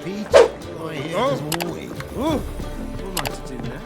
Feet. Oh, yeah. Oh! What am I to do now?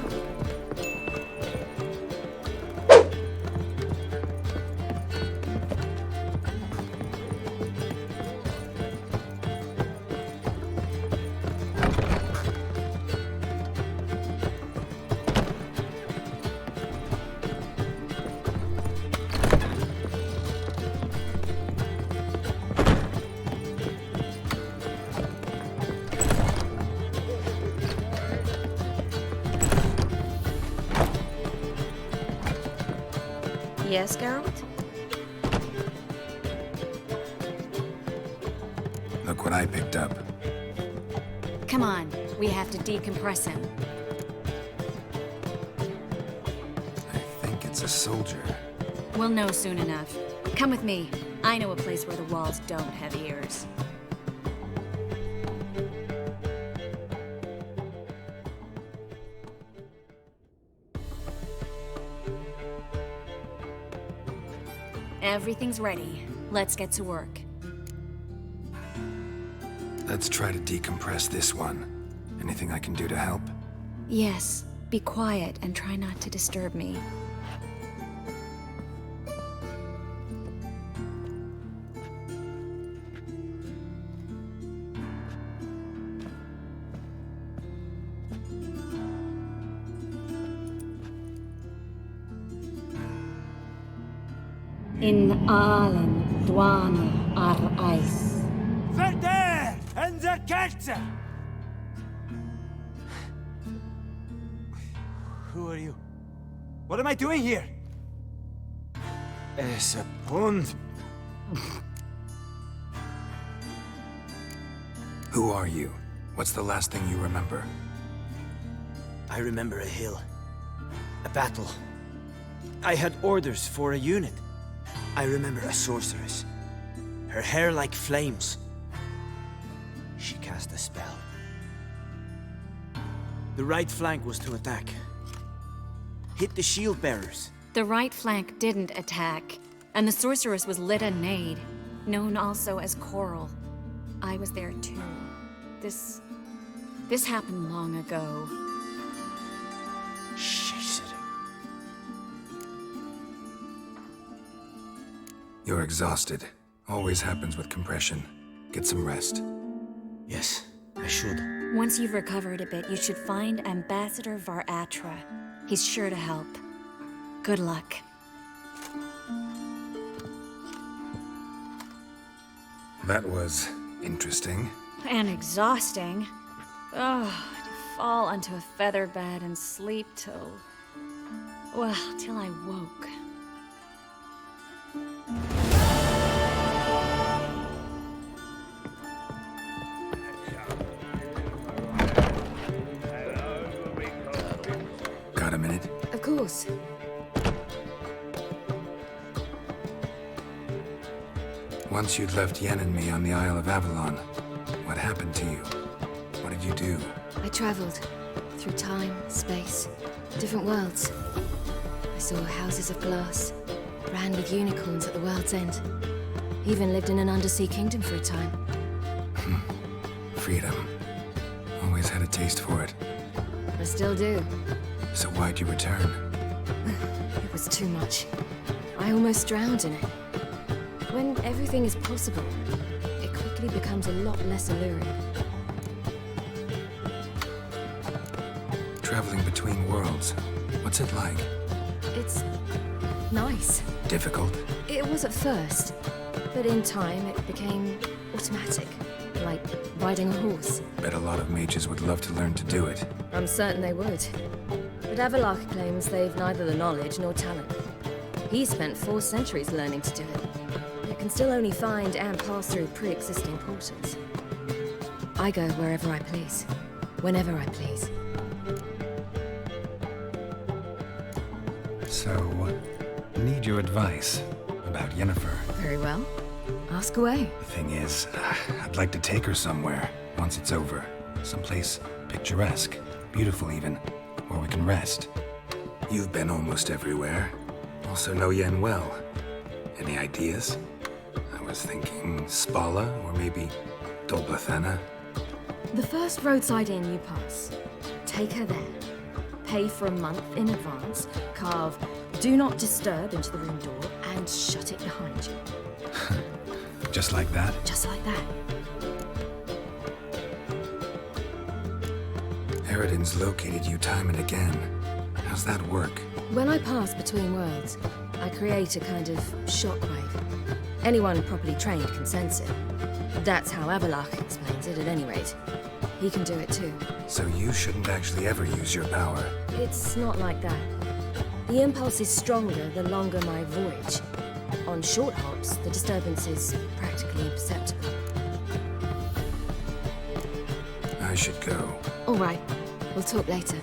Yes, Geralt? Look what I picked up. Come on, we have to decompress him. I think it's a soldier. We'll know soon enough. Come with me. I know a place where the walls don't have ears. Everything's ready. Let's get to work. Let's try to decompress this one. Anything I can do to help? Yes, be quiet and try not to disturb me. In allen dwane ar eis. Verder and the Kette! Who are you? What am I doing here? Es a pond. Who are you? What's the last thing you remember? I remember a hill. A battle. I had orders for a unit. I remember a sorceress. Her hair like flames. She cast a spell. The right flank was to attack. Hit the shield bearers. The right flank didn't attack, and the sorceress was Litanade, known also as Coral. I was there too. This happened long ago. Chezzur. You're exhausted. Always happens with compression. Get some rest. Yes, I should. Once you've recovered a bit, you should find Ambassador Varatra. He's sure to help. Good luck. That was interesting. And exhausting. Oh, to fall onto a feather bed and sleep till... well, till I woke. Got a minute? Of course. Once you'd left Yen and me on the Isle of Avalon, what happened to you? What did you do? I traveled through time, space, different worlds. I saw houses of glass, ran with unicorns at the world's end. Even lived in an undersea kingdom for a time. Freedom. Always had a taste for it. I still do. So why'd you return? It was too much. I almost drowned in it. When everything is possible, it quickly becomes a lot less alluring. Traveling between worlds. What's it like? It's nice. Difficult? It was at first, but in time it became automatic, like riding a horse. Bet a lot of mages would love to learn to do it. I'm certain they would. But Avalok claims they've neither the knowledge nor talent. He spent 4 centuries learning to do it. It can still only find and pass through pre-existing portals. I go wherever I please, whenever I please. So, need your advice about Yennefer. Very well. Ask away. The thing is, I'd like to take her somewhere once it's over. Someplace picturesque, beautiful even, where we can rest. You've been almost everywhere. Also know Yen well. Any ideas? I was thinking Spala, or maybe Dolbathana. The first roadside inn you pass. Take her there. Pay for a month in advance. Carve "Do Not Disturb" into the room door and shut it behind you. Just like that? Just like that. Eridan's located you time and again. How's that work? When I pass between worlds, I create a kind of shockwave. Anyone properly trained can sense it. That's how Avalok explains it, at any rate. He can do it too. So you shouldn't actually ever use your power. It's not like that. The impulse is stronger the longer my voyage. On short hops, the disturbance is practically imperceptible. I should go. All right, we'll talk later.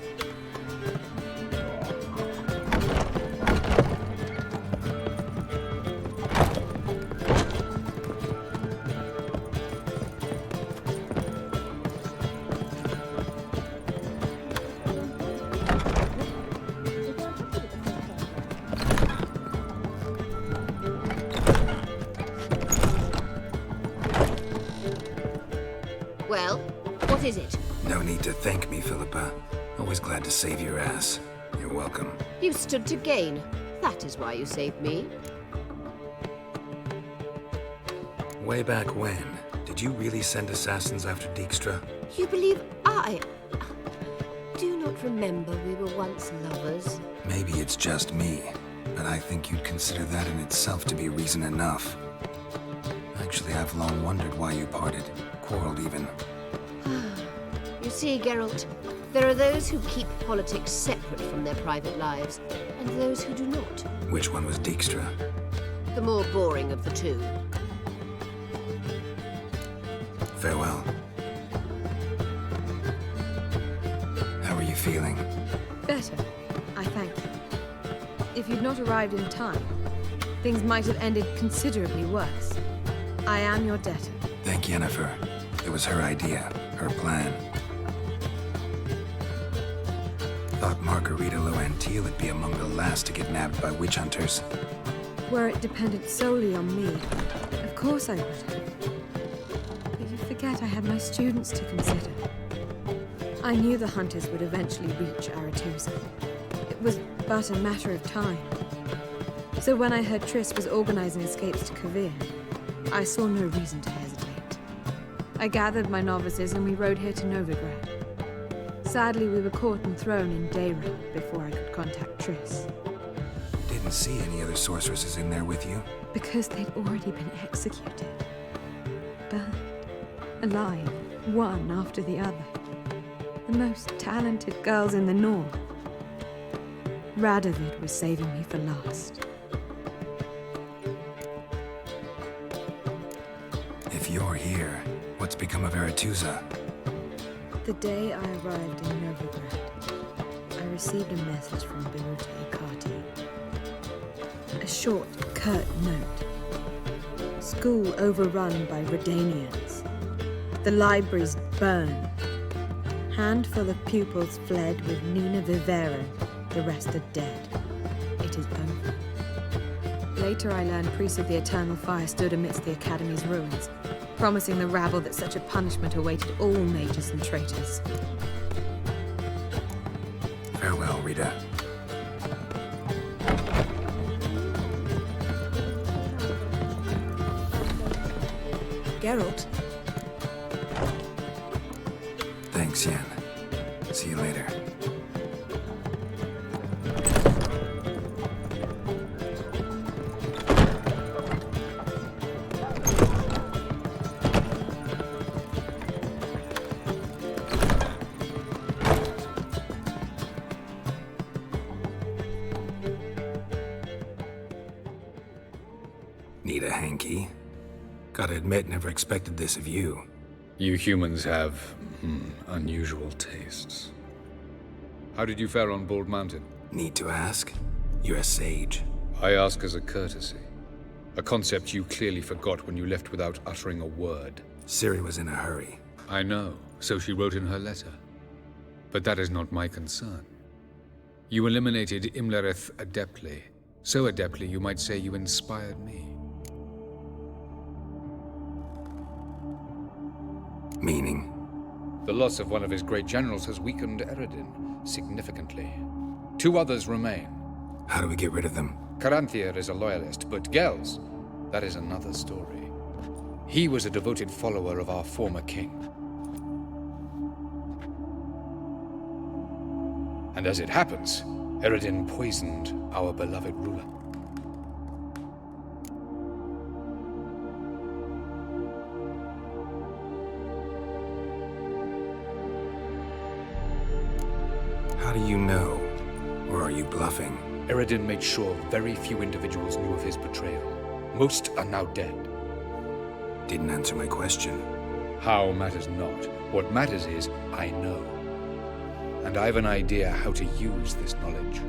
Well, what is it? No need to thank me, Philippa. Always glad to save your ass. You're welcome. You stood to gain. That is why you saved me. Way back when, did you really send assassins after Dijkstra? You believe I... Do not remember we were once lovers? Maybe it's just me, but I think you'd consider that in itself to be reason enough. Actually, I've long wondered why you parted. Quarreled even. You see, Geralt, there are those who keep politics separate from their private lives, and those who do not. Which one was Dijkstra? The more boring of the two. Farewell. How are you feeling? Better, I thank you. If you'd not arrived in time, things might have ended considerably worse. I am your debtor. Thank Yennefer. It was her idea, her plan. Thought Margarita Loantil would be among the last to get nabbed by witch hunters. Were it dependent solely on me, of course I would have. But you forget I had my students to consider. I knew the hunters would eventually reach Aretusa. It was but a matter of time. So when I heard Triss was organizing escapes to Kavir, I saw no reason to hesitate. I gathered my novices and we rode here to Novigrad. Sadly, we were caught and thrown in Dayra before I could contact Triss. Didn't see any other sorceresses in there with you? Because they'd already been executed. Burned. Alive, one after the other. The most talented girls in the North. Radovid was saving me for last. If you're here, what's become of Aretusa? The day I arrived in Novigrad, I received a message from Birute Kati. A short, curt note. School overrun by Redanians. The libraries burned. Handful of pupils fled with Nina Vivera. The rest are dead. It is over. Later I learned priests of the Eternal Fire stood amidst the Academy's ruins, promising the rabble that such a punishment awaited all mages and traitors. Farewell, Rita. Geralt, Thanks, Yen. See you later. Need a hanky? Gotta admit, never expected this of you. You humans have, unusual tastes. How did you fare on Bald Mountain? Need to ask? You're a sage. I ask as a courtesy. A concept you clearly forgot when you left without uttering a word. Ciri was in a hurry. I know, so she wrote in her letter. But that is not my concern. You eliminated Imlerith adeptly. So adeptly you might say you inspired me. Meaning? The loss of one of his great generals has weakened Eredin significantly. 2 others remain. How do we get rid of them? Caranthier is a loyalist, but Gels, that is another story. He was a devoted follower of our former king. And as it happens, Eredin poisoned our beloved ruler. How do you know? Or are you bluffing? Eredin made sure very few individuals knew of his betrayal. Most are now dead. Didn't answer my question. How matters not. What matters is, I know. And I have an idea how to use this knowledge.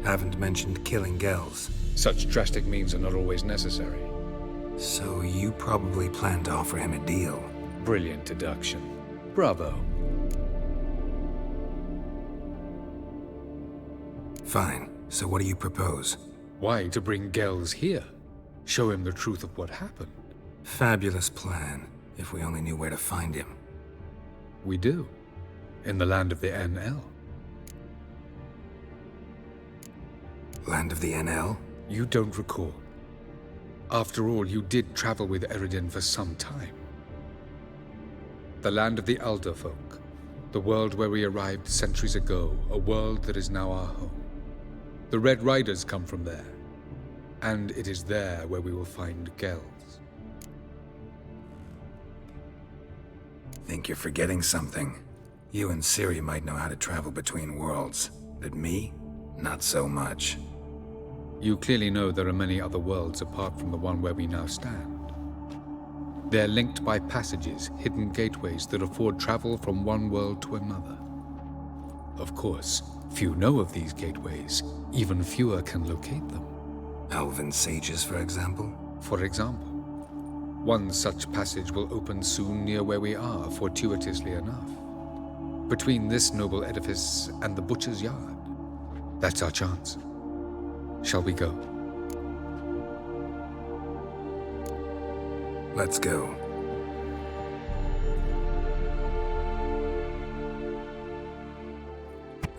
Haven't mentioned killing Gels. Such drastic means are not always necessary. So you probably plan to offer him a deal. Brilliant deduction. Bravo. Fine. So what do you propose? Why, to bring Gels here? Show him the truth of what happened. Fabulous plan, if we only knew where to find him. We do. In the land of the NL. Land of the NL? You don't recall. After all, you did travel with Eredin for some time. The land of the Elder Folk. The world where we arrived centuries ago. A world that is now our home. The Red Riders come from there. And it is there where we will find Gels. Think you're forgetting something. You and Ciri might know how to travel between worlds, but me? Not so much. You clearly know there are many other worlds apart from the one where we now stand. They're linked by passages, hidden gateways that afford travel from one world to another. Of course, few know of these gateways. Even fewer can locate them. Elven sages, for example? For example, one such passage will open soon near where we are, fortuitously enough. Between this noble edifice and the butcher's yard. That's our chance. Shall we go? Let's go.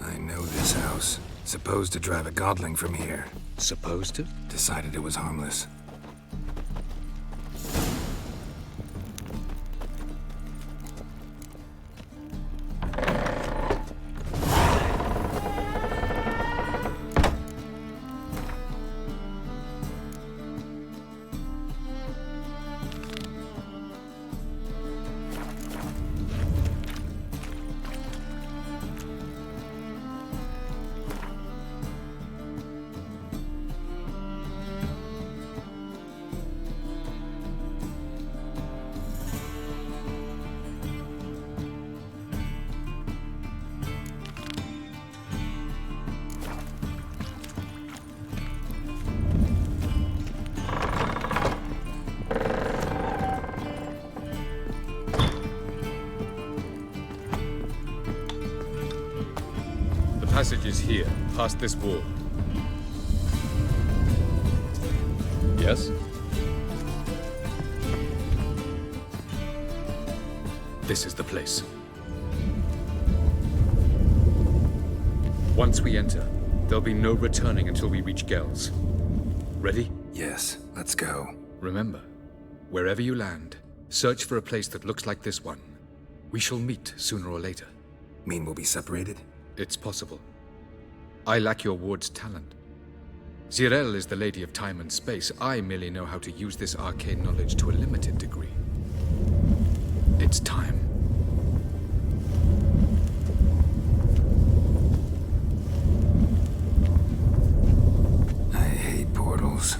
I know this house. Supposed to drive a godling from here. Supposed to? Decided it was harmless. The passage is here, past this wall. Yes? This is the place. Once we enter, there'll be no returning until we reach Gels. Ready? Yes, let's go. Remember, wherever you land, search for a place that looks like this one. We shall meet sooner or later. Mean we'll be separated? It's possible. I lack your ward's talent. Zirel is the lady of time and space. I merely know how to use this arcane knowledge to a limited degree. It's time. I hate portals.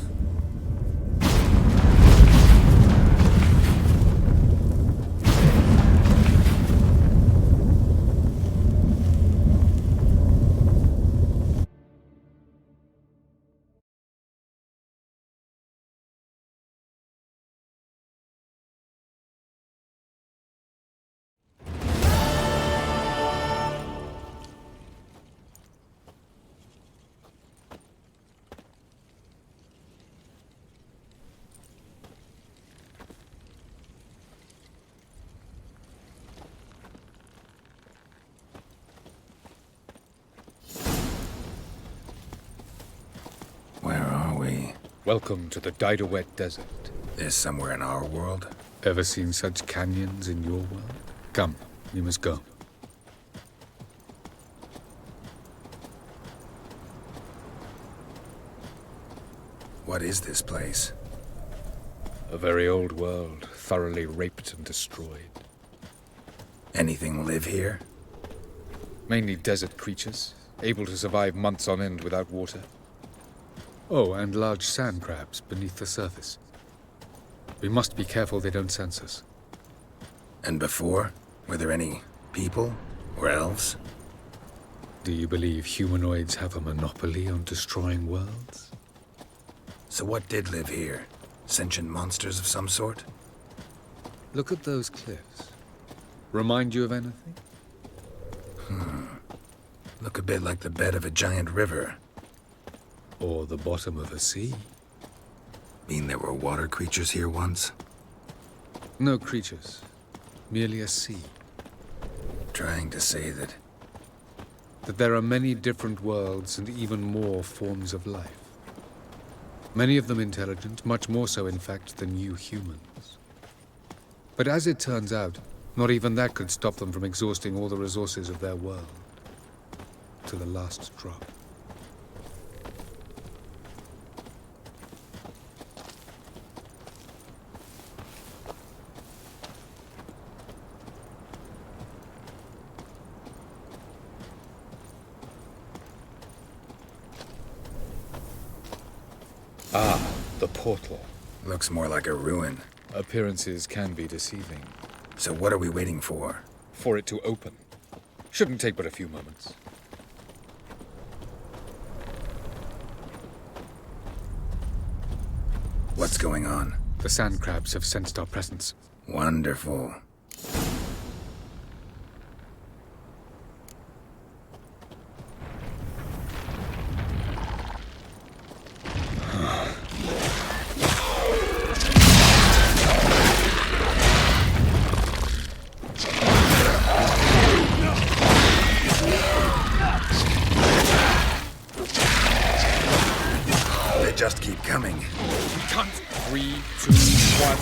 Welcome to the Didowet Desert. This somewhere in our world? Ever seen such canyons in your world? Come, we must go. What is this place? A very old world, thoroughly raped and destroyed. Anything live here? Mainly desert creatures, able to survive months on end without water. Oh, and large sand crabs beneath the surface. We must be careful they don't sense us. And before? Were there any people? Or elves? Do you believe humanoids have a monopoly on destroying worlds? So what did live here? Sentient monsters of some sort? Look at those cliffs. Remind you of anything? Look a bit like the bed of a giant river. Or the bottom of a sea? Mean there were water creatures here once? No creatures. Merely a sea. Trying to say that... That there are many different worlds and even more forms of life. Many of them intelligent, much more so in fact than you humans. But as it turns out, not even that could stop them from exhausting all the resources of their world. To the last drop. Ah, the portal. Looks more like a ruin. Appearances can be deceiving. So what are we waiting for? For it to open. Shouldn't take but a few moments. What's going on? The sand crabs have sensed our presence. Wonderful. They just keep coming. Count 3, 2, 1.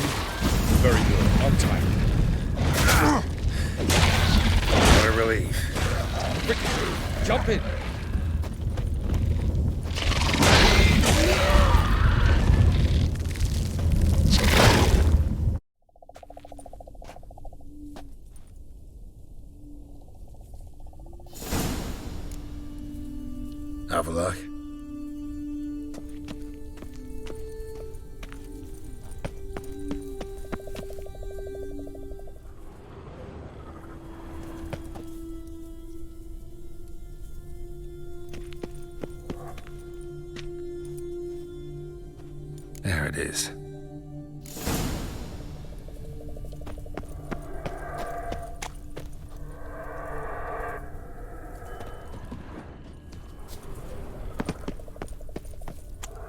Very good. On time. What a relief. Quick, jump in. Avalok? There it is.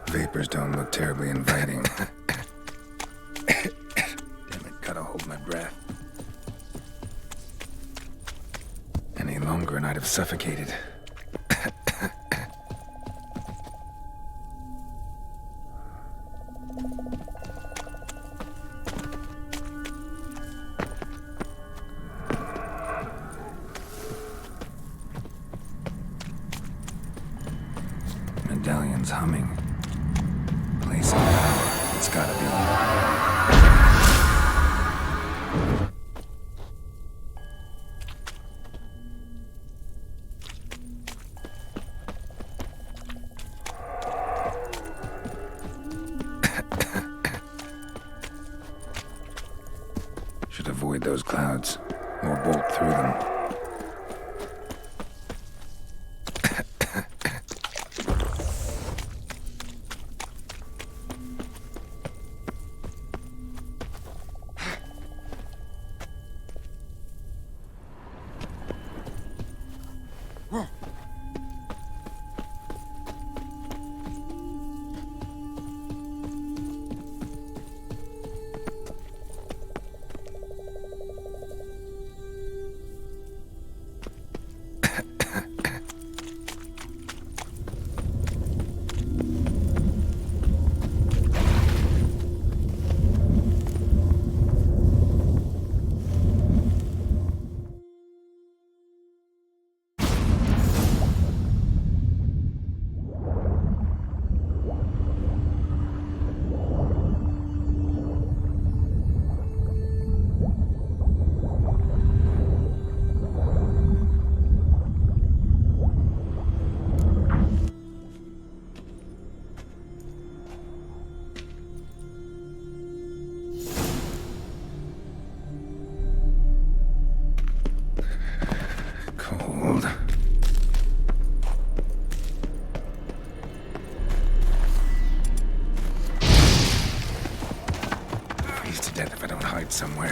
Vapors don't look terribly inviting. Damn it, gotta hold my breath. Any longer and I'd have suffocated. Medallion's humming. Place of power. It's gotta be on. Should avoid those clouds, or bolt through them.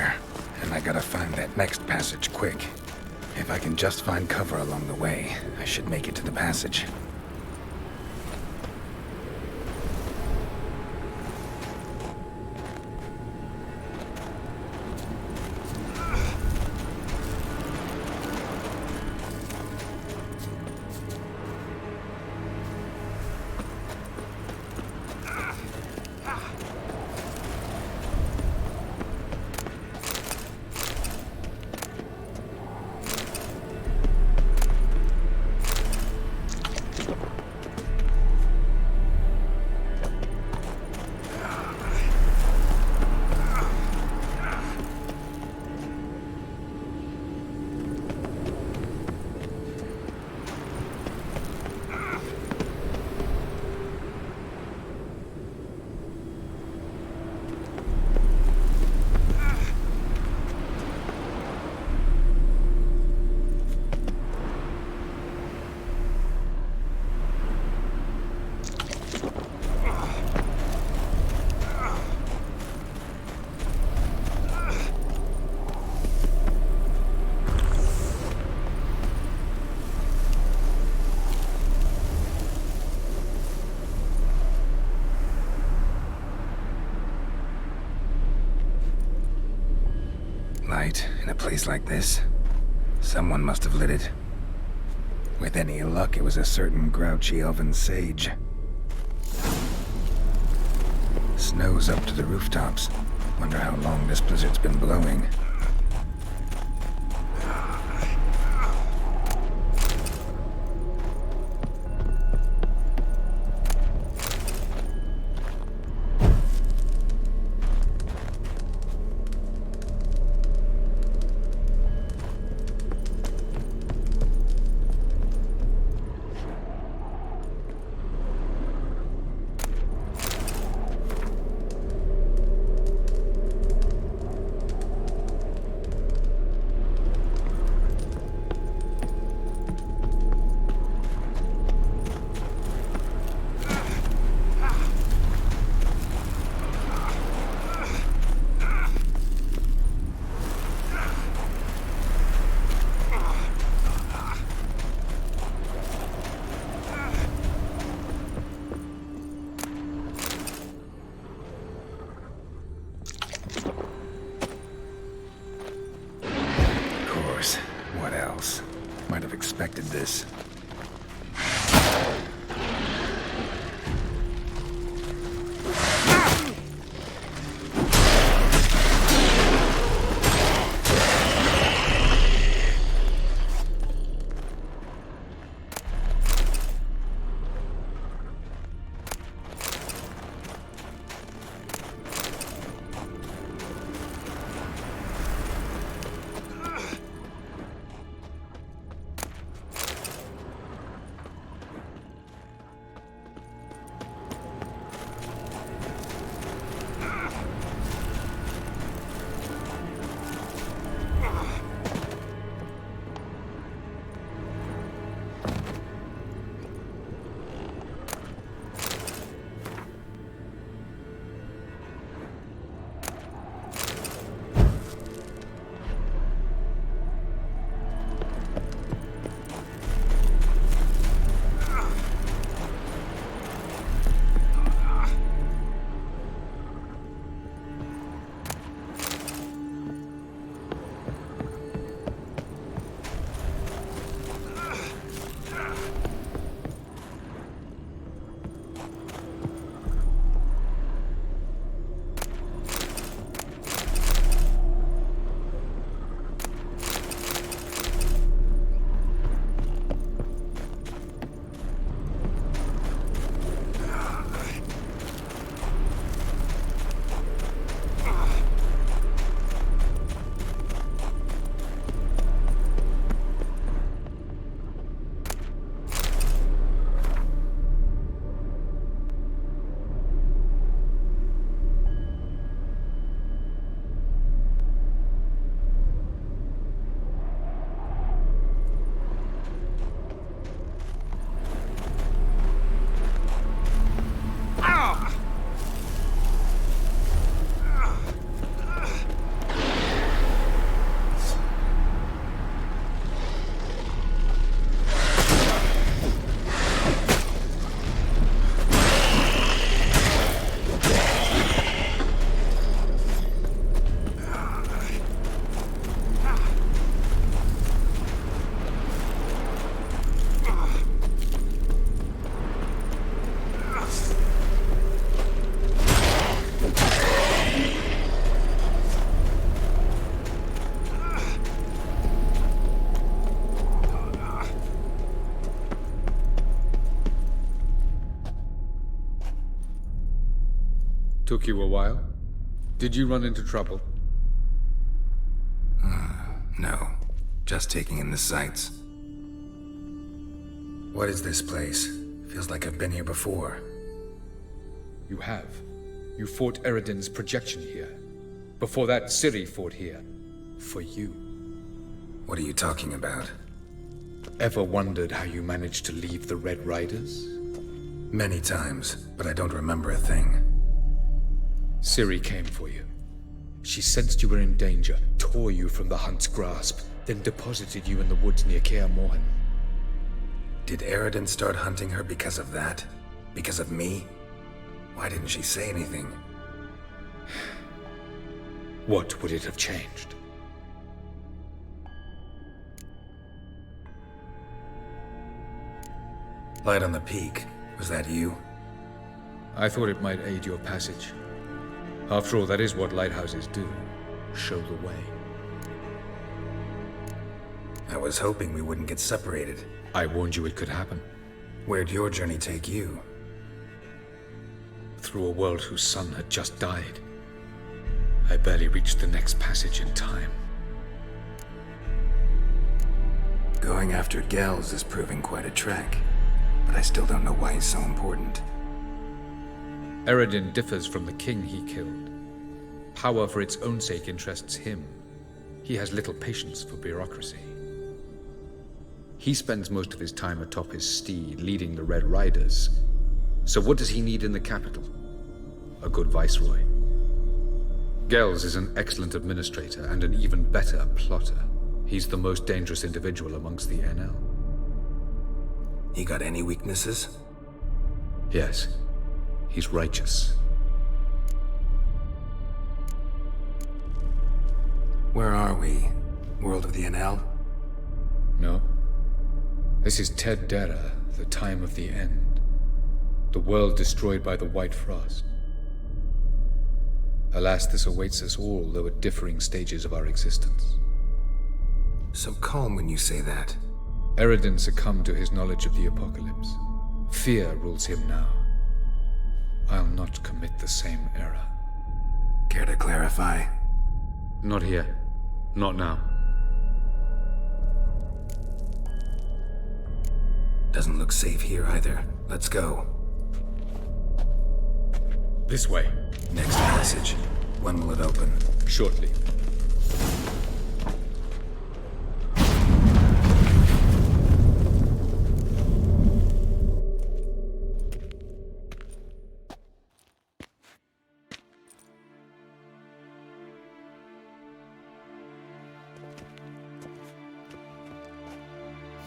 somewhere, and I gotta find that next passage quick. If I can just find cover along the way, I should make it to the passage. Light in a place like this. Someone must have lit it. With any luck, it was a certain grouchy elven sage. Snow's up to the rooftops. Wonder how long this blizzard's been blowing. What else? Might have expected this. Took you a while? Did you run into trouble? No. Just taking in the sights. What is this place? Feels like I've been here before. You have. You fought Eridan's projection here. Before that, Ciri fought here. For you. What are you talking about? Ever wondered how you managed to leave the Red Riders? Many times, but I don't remember a thing. Ciri came for you. She sensed you were in danger, tore you from the Hunt's grasp, then deposited you in the woods near Kaer Morhen. Did Eridan start hunting her because of that? Because of me? Why didn't she say anything? What would it have changed? Light on the peak. Was that you? I thought it might aid your passage. After all, that is what lighthouses do. Show the way. I was hoping we wouldn't get separated. I warned you it could happen. Where'd your journey take you? Through a world whose sun had just died. I barely reached the next passage in time. Going after Gels is proving quite a trek, but I still don't know why he's so important. Eridan differs from the king he killed. Power for its own sake interests him. He has little patience for bureaucracy. He spends most of his time atop his steed, leading the Red Riders. So what does he need in the capital? A good viceroy. Gels is an excellent administrator and an even better plotter. He's the most dangerous individual amongst the NL. He got any weaknesses? Yes. He's righteous. Where are we? World of the NL? No. This is Ted Dera, the time of the end. The world destroyed by the White Frost. Alas, this awaits us all, though at differing stages of our existence. So calm when you say that. Eridan succumbed to his knowledge of the apocalypse. Fear rules him now. I'll not commit the same error. Care to clarify? Not here. Not now. Doesn't look safe here either. Let's go. This way. Next passage. When will it open? Shortly.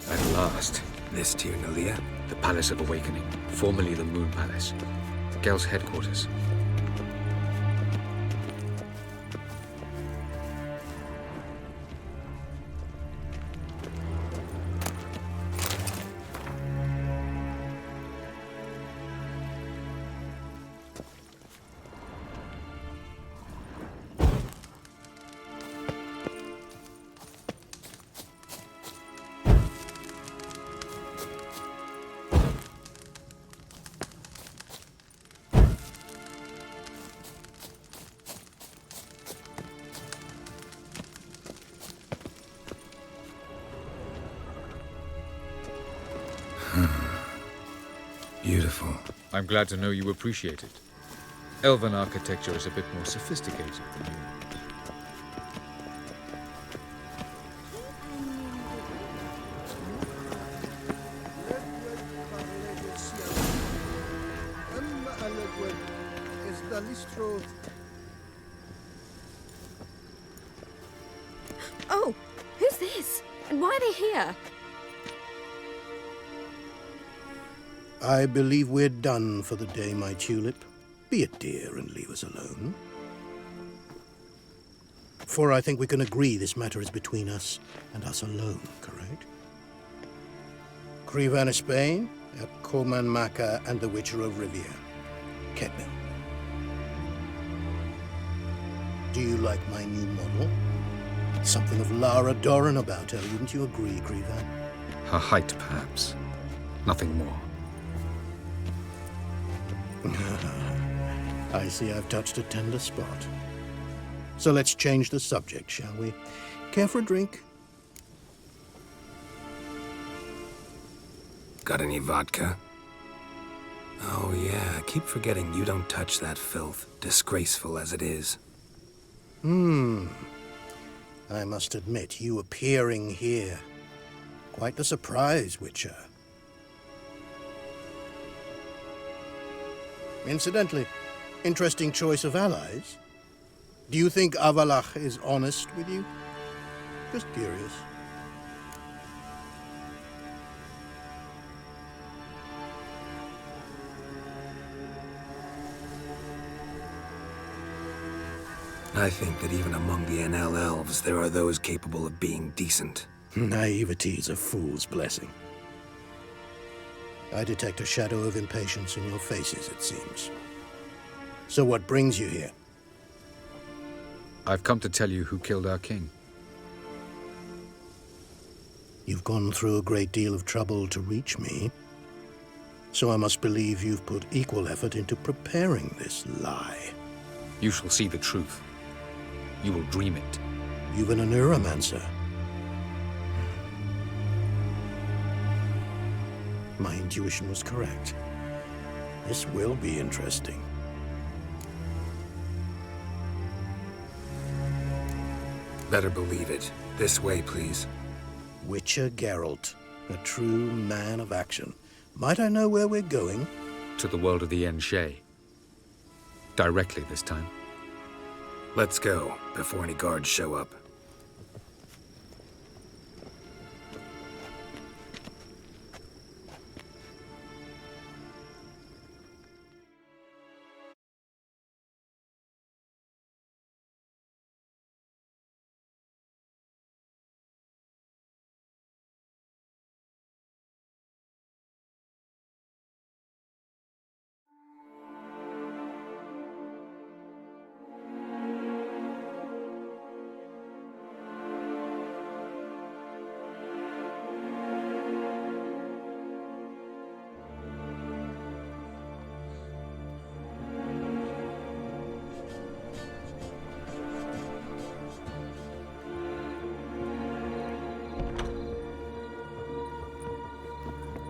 At last. This to you, Nalia? The Palace of Awakening, formerly the Moon Palace. Gel's headquarters. Beautiful. I'm glad to know you appreciate it. Elven architecture is a bit more sophisticated than you. Oh, who's this? And why are they here? I believe we're done for the day, my tulip. Be a dear and leave us alone. For I think we can agree this matter is between us and us alone, correct? Krivan of Spain, Korman Maka, and the Witcher of Rivia. Ketnil. Do you like my new model? Something of Lara Doran about her, wouldn't you agree, Krivan? Her height, perhaps. Nothing more. I see I've touched a tender spot. So let's change the subject, shall we? Care for a drink? Got any vodka? Oh yeah, I keep forgetting you don't touch that filth, disgraceful as it is. I must admit, you appearing here. Quite the surprise, Witcher. Incidentally, interesting choice of allies. Do you think Avalach is honest with you? Just curious. I think that even among the NL elves, there are those capable of being decent. Naivety is a fool's blessing. I detect a shadow of impatience in your faces, it seems. So what brings you here? I've come to tell you who killed our king. You've gone through a great deal of trouble to reach me. So I must believe you've put equal effort into preparing this lie. You shall see the truth. You will dream it. You've a neuromancer. My intuition was correct. This will be interesting. Better believe it. This way, please. Witcher Geralt, a true man of action. Might I know where we're going? To the world of the Enshe. Directly this time. Let's go, before any guards show up.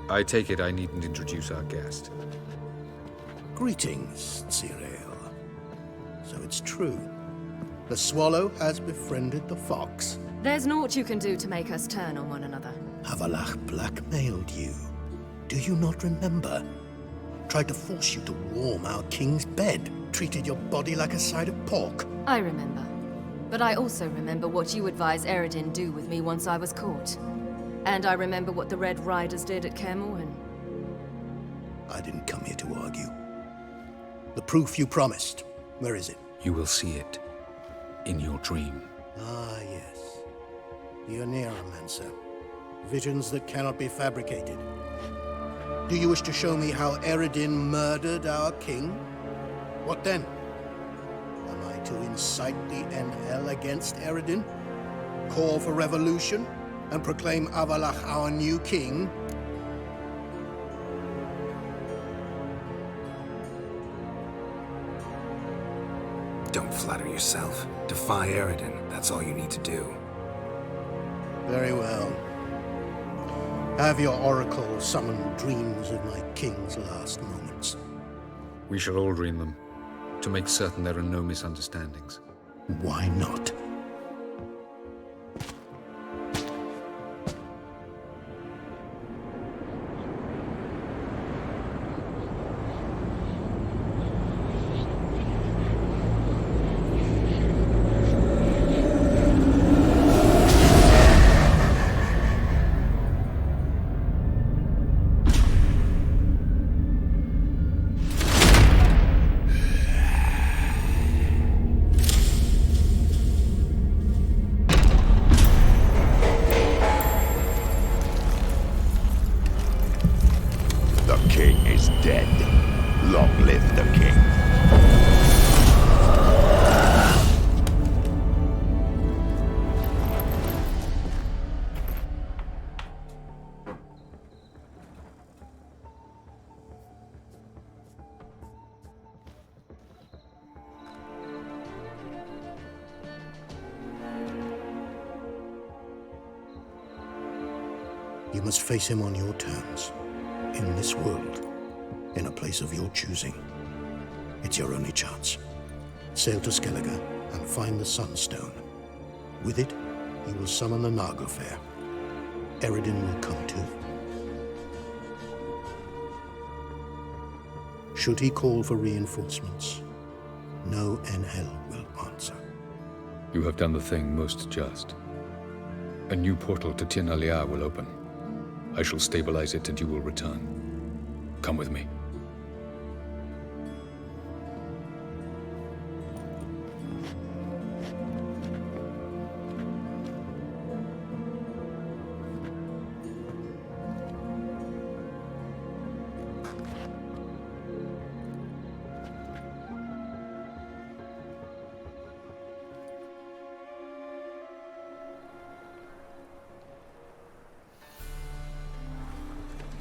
I take it I needn't introduce our guest. Greetings, Cyril. So it's true. The swallow has befriended the fox. There's naught you can do to make us turn on one another. Avalach blackmailed you. Do you not remember? Tried to force you to warm our king's bed. Treated your body like a side of pork. I remember. But I also remember what you advised Eredin do with me once I was caught. And I remember what the Red Riders did at Kaer Morhen. I didn't come here to argue. The proof you promised. Where is it? You will see it in your dream. Ah, yes. The Neuromancer. Visions that cannot be fabricated. Do you wish to show me how Eredin murdered our king? What then? Am I to incite the NL against Eredin? Call for revolution? And proclaim Avalach our new king? Don't flatter yourself. Defy Eredin. That's all you need to do. Very well. Have your oracle summon dreams of my king's last moments. We shall all dream them, to make certain there are no misunderstandings. Why not? You must face him on your terms. In this world. In a place of your choosing. It's your only chance. Sail to Skellige and find the Sunstone. With it, you will summon the Naga Fair. Eredin will come too. Should he call for reinforcements, no NL will answer. You have done the thing most just. A new portal to Tinalia will open. I shall stabilize it and you will return. Come with me.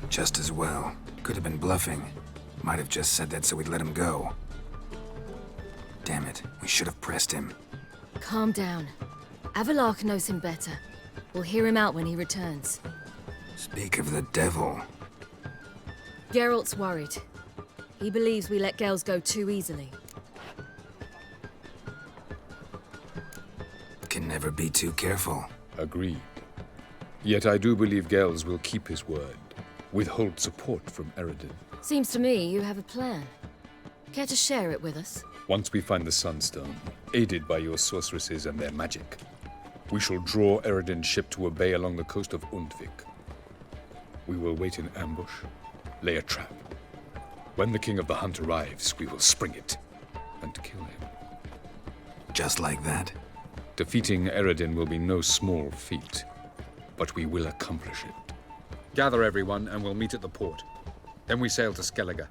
Just as well. Could have been bluffing. Might have just said that so we'd let him go. Damn it, we should have pressed him. Calm down. Avalok knows him better. We'll hear him out when he returns. Speak of the devil. Geralt's worried. He believes we let girls go too easily. Can never be too careful. Agreed. Yet I do believe Gels will keep his word. Withhold support from Eredin. Seems to me you have a plan. Care to share it with us? Once we find the Sunstone, aided by your sorceresses and their magic, we shall draw Eredin's ship to a bay along the coast of Undvik. We will wait in ambush, lay a trap. When the King of the Hunt arrives, we will spring it and kill him. Just like that? Defeating Eredin will be no small feat, but we will accomplish it. Gather everyone and we'll meet at the port. Then we sail to Skellige.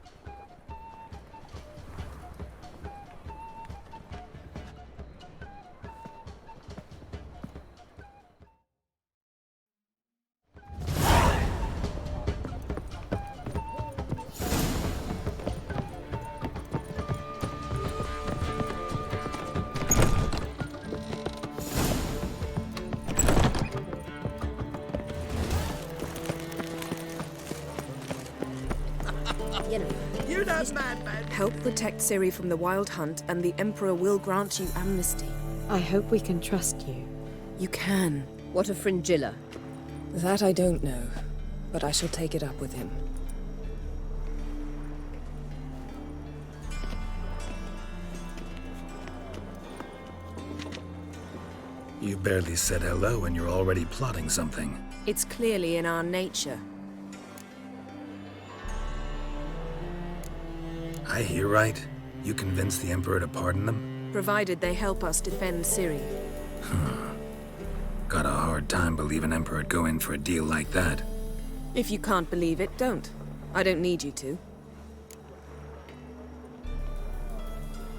Help protect Ciri from the Wild Hunt, and the Emperor will grant you amnesty. I hope we can trust you. You can. What of Fringilla? That I don't know, but I shall take it up with him. You barely said hello and you're already plotting something. It's clearly in our nature. I hear right? You convinced the Emperor to pardon them? Provided they help us defend Ciri. Got a hard time believing Emperor'd go in for a deal like that. If you can't believe it, don't. I don't need you to.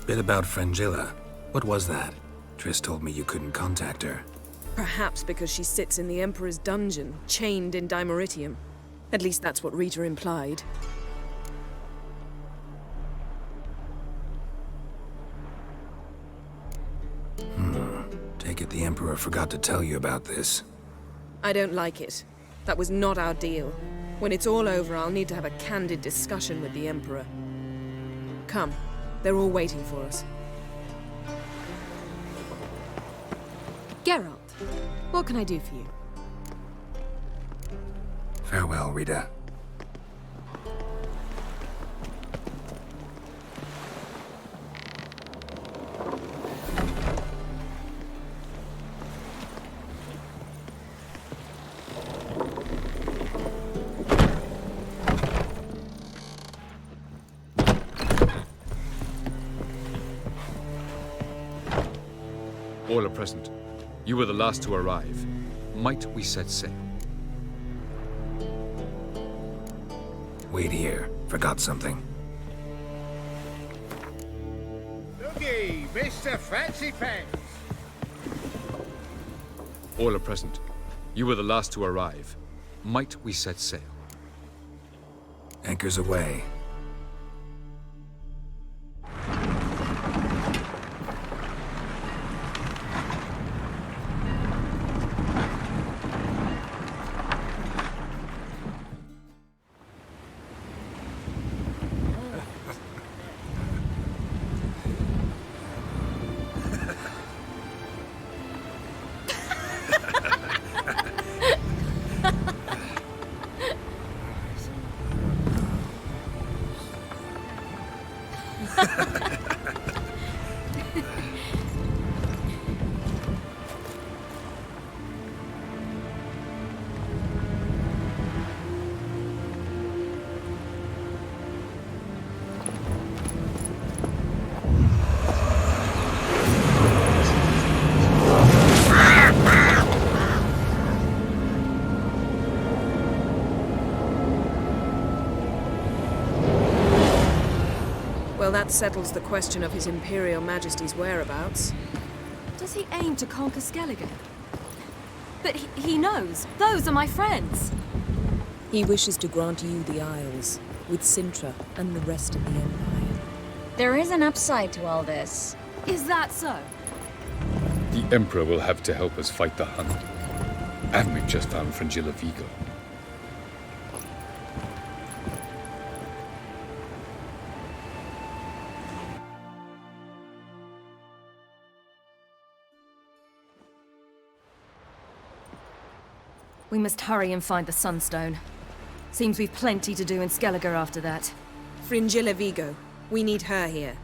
Bit about Fringilla. What was that? Triss told me you couldn't contact her. Perhaps because she sits in the Emperor's dungeon, chained in Dimeritium. At least that's what Rita implied. Take it the Emperor forgot to tell you about this. I don't like it. That was not our deal. When it's all over, I'll need to have a candid discussion with the Emperor. Come. They're all waiting for us. Geralt, what can I do for you? Farewell, Rita. All are present. You were the last to arrive. Might we set sail? Wait here. Forgot something. Looky, Mr. Fancy Pants! All are present. You were the last to arrive. Might we set sail? Anchors away. That settles the question of His Imperial Majesty's whereabouts. Does he aim to conquer Skellige? But he knows. Those are my friends. He wishes to grant you the Isles, with Sintra and the rest of the Empire. There is an upside to all this. Is that so? The Emperor will have to help us fight the Hunt. And we've just found Fringilla Vigo. We must hurry and find the Sunstone. Seems we've plenty to do in Skellige after that. Fringilla Vigo. We need her here.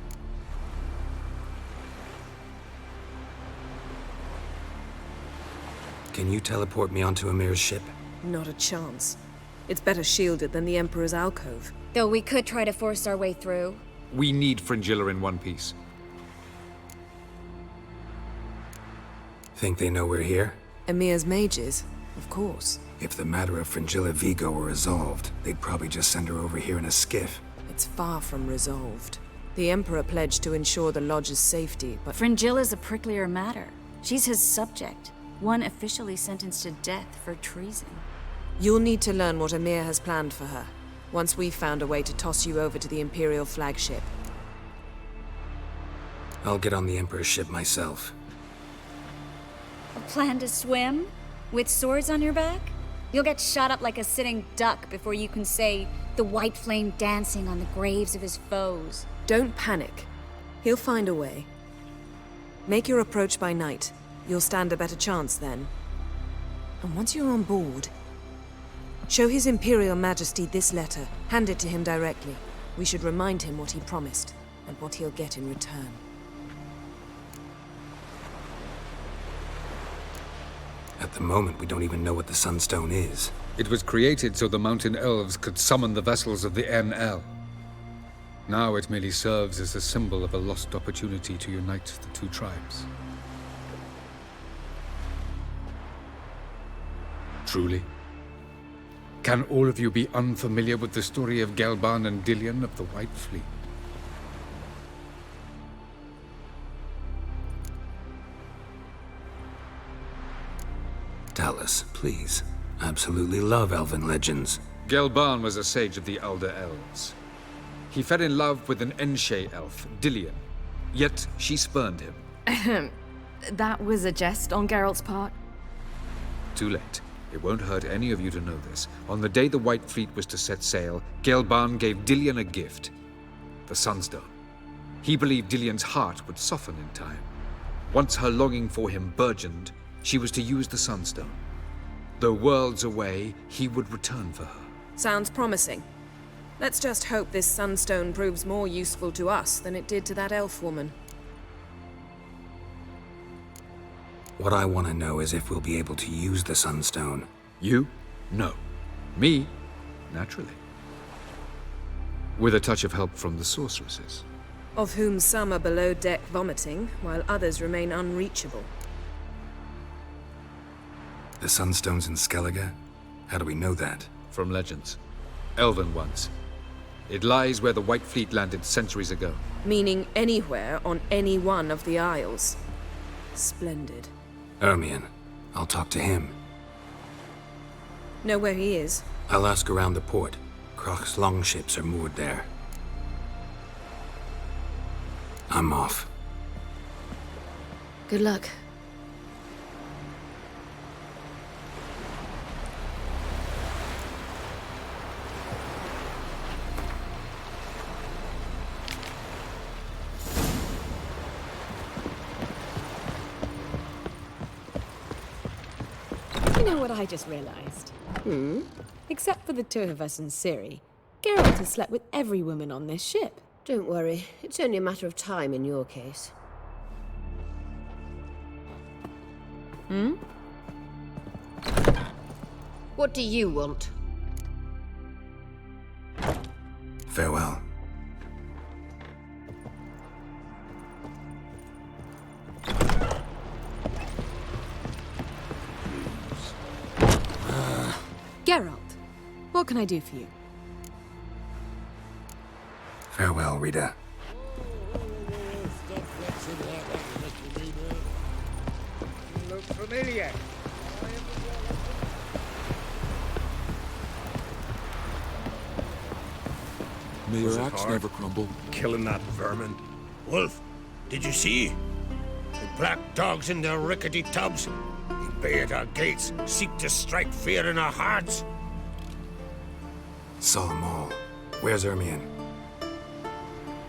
Can you teleport me onto Amir's ship? Not a chance. It's better shielded than the Emperor's alcove. Though we could try to force our way through. We need Fringilla in one piece. Think they know we're here? Emir's mages, of course. If the matter of Fringilla Vigo were resolved, they'd probably just send her over here in a skiff. It's far from resolved. The Emperor pledged to ensure the Lodge's safety, but Fringilla's a pricklier matter. She's his subject, one officially sentenced to death for treason. you'll need to learn what Emir has planned for her, once we've found a way to toss you over to the Imperial flagship. I'll get on the Emperor's ship myself. A plan to swim? With swords on your back? You'll get shot up like a sitting duck before you can say, the white flame dancing on the graves of his foes. Don't panic. He'll find a way. Make your approach by night. You'll stand a better chance then. And once you're on board, show His Imperial Majesty this letter. Hand it to him directly. We should remind him what he promised, and what he'll get in return. At the moment, we don't even know what the Sunstone is. It was created so the Mountain Elves could summon the vessels of the NL. Now it merely serves as a symbol of a lost opportunity to unite the two tribes. Truly? Can all of you be unfamiliar with the story of Gelban and Dillion of the White Fleet? Tell us, please. I absolutely love elven legends. Gelban was a sage of the Elder Elves. He fell in love with an Enshe elf, Dillion. Yet she spurned him. That was a jest on Geralt's part. Too late. It won't hurt any of you to know this. On the day the White Fleet was to set sail, Gelban gave Dillion a gift. The Sunstone. He believed Dillion's heart would soften in time. Once her longing for him burgeoned, she was to use the Sunstone. Though worlds away, he would return for her. Sounds promising. Let's just hope this Sunstone proves more useful to us than it did to that elf woman. What I want to know is if we'll be able to use the Sunstone. You? No. Me? Naturally. With a touch of help from the sorceresses. Of whom some are below deck vomiting, while others remain unreachable. The Sunstone's in Skellige? How do we know that? From legends. Elven ones. It lies where the White Fleet landed centuries ago. Meaning anywhere on any one of the Isles. Splendid. Ermion. I'll talk to him. Know where he is? I'll ask around the port. Krach's longships are moored there. I'm off. Good luck. You know what I just realized? Except for the two of us in Ciri, Geralt has slept with every woman on this ship. Don't worry, it's only a matter of time in your case. What do you want? Farewell. Geralt, what can I do for you? Farewell, Rita. familiar. May your axe never crumble. Killing that vermin. Wolf, did you see? The black dogs in their rickety tubs. They bay at our gates, seek to strike fear in our hearts. Saw them all. Where's Ermion?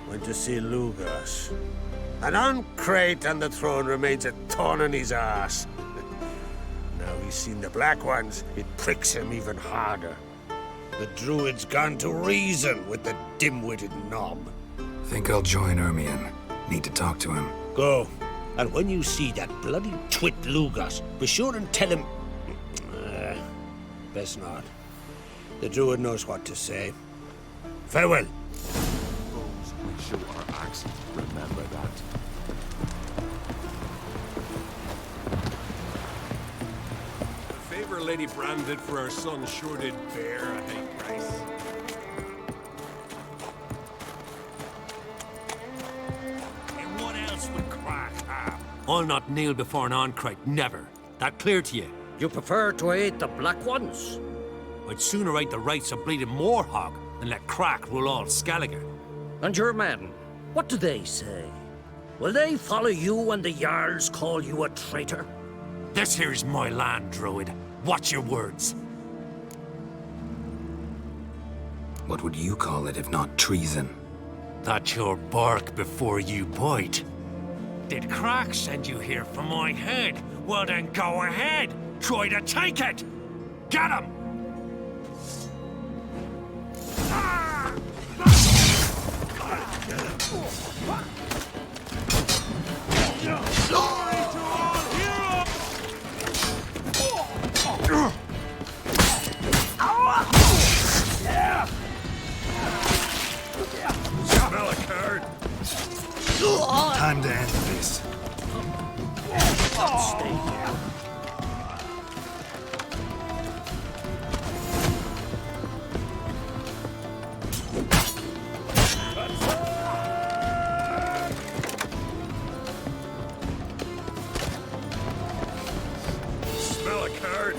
Went to see Lugas. An uncrate on the throne remains a thorn in his ass. Now he's seen the Black Ones, it pricks him even harder. The Druid's gone to reason with the dim-witted knob. Think I'll join Ermion. Need to talk to him. Go. And when you see that bloody twit Lugas, be sure and tell him... best not. The Druid knows what to say. Farewell. Those we show our axe. Remember that. The favor Lady Bran did for her son sure did bear a high price. And what else would Crack have? I'll not kneel before an Oncrite, never. That clear to you? You prefer to aid the Black Ones? I'd sooner right the rights of bleeding Moorhog than let Crack rule all Skellige. And your men, what do they say? Will they follow you when the Jarls call you a traitor? This here's my land, Druid. Watch your words. What would you call it if not treason? That's your bark before you bite. Did Crack send you here for my head? Well then go ahead. Try to take it. Get him! Smell a card. Time to end this. Stay here. Smell a card.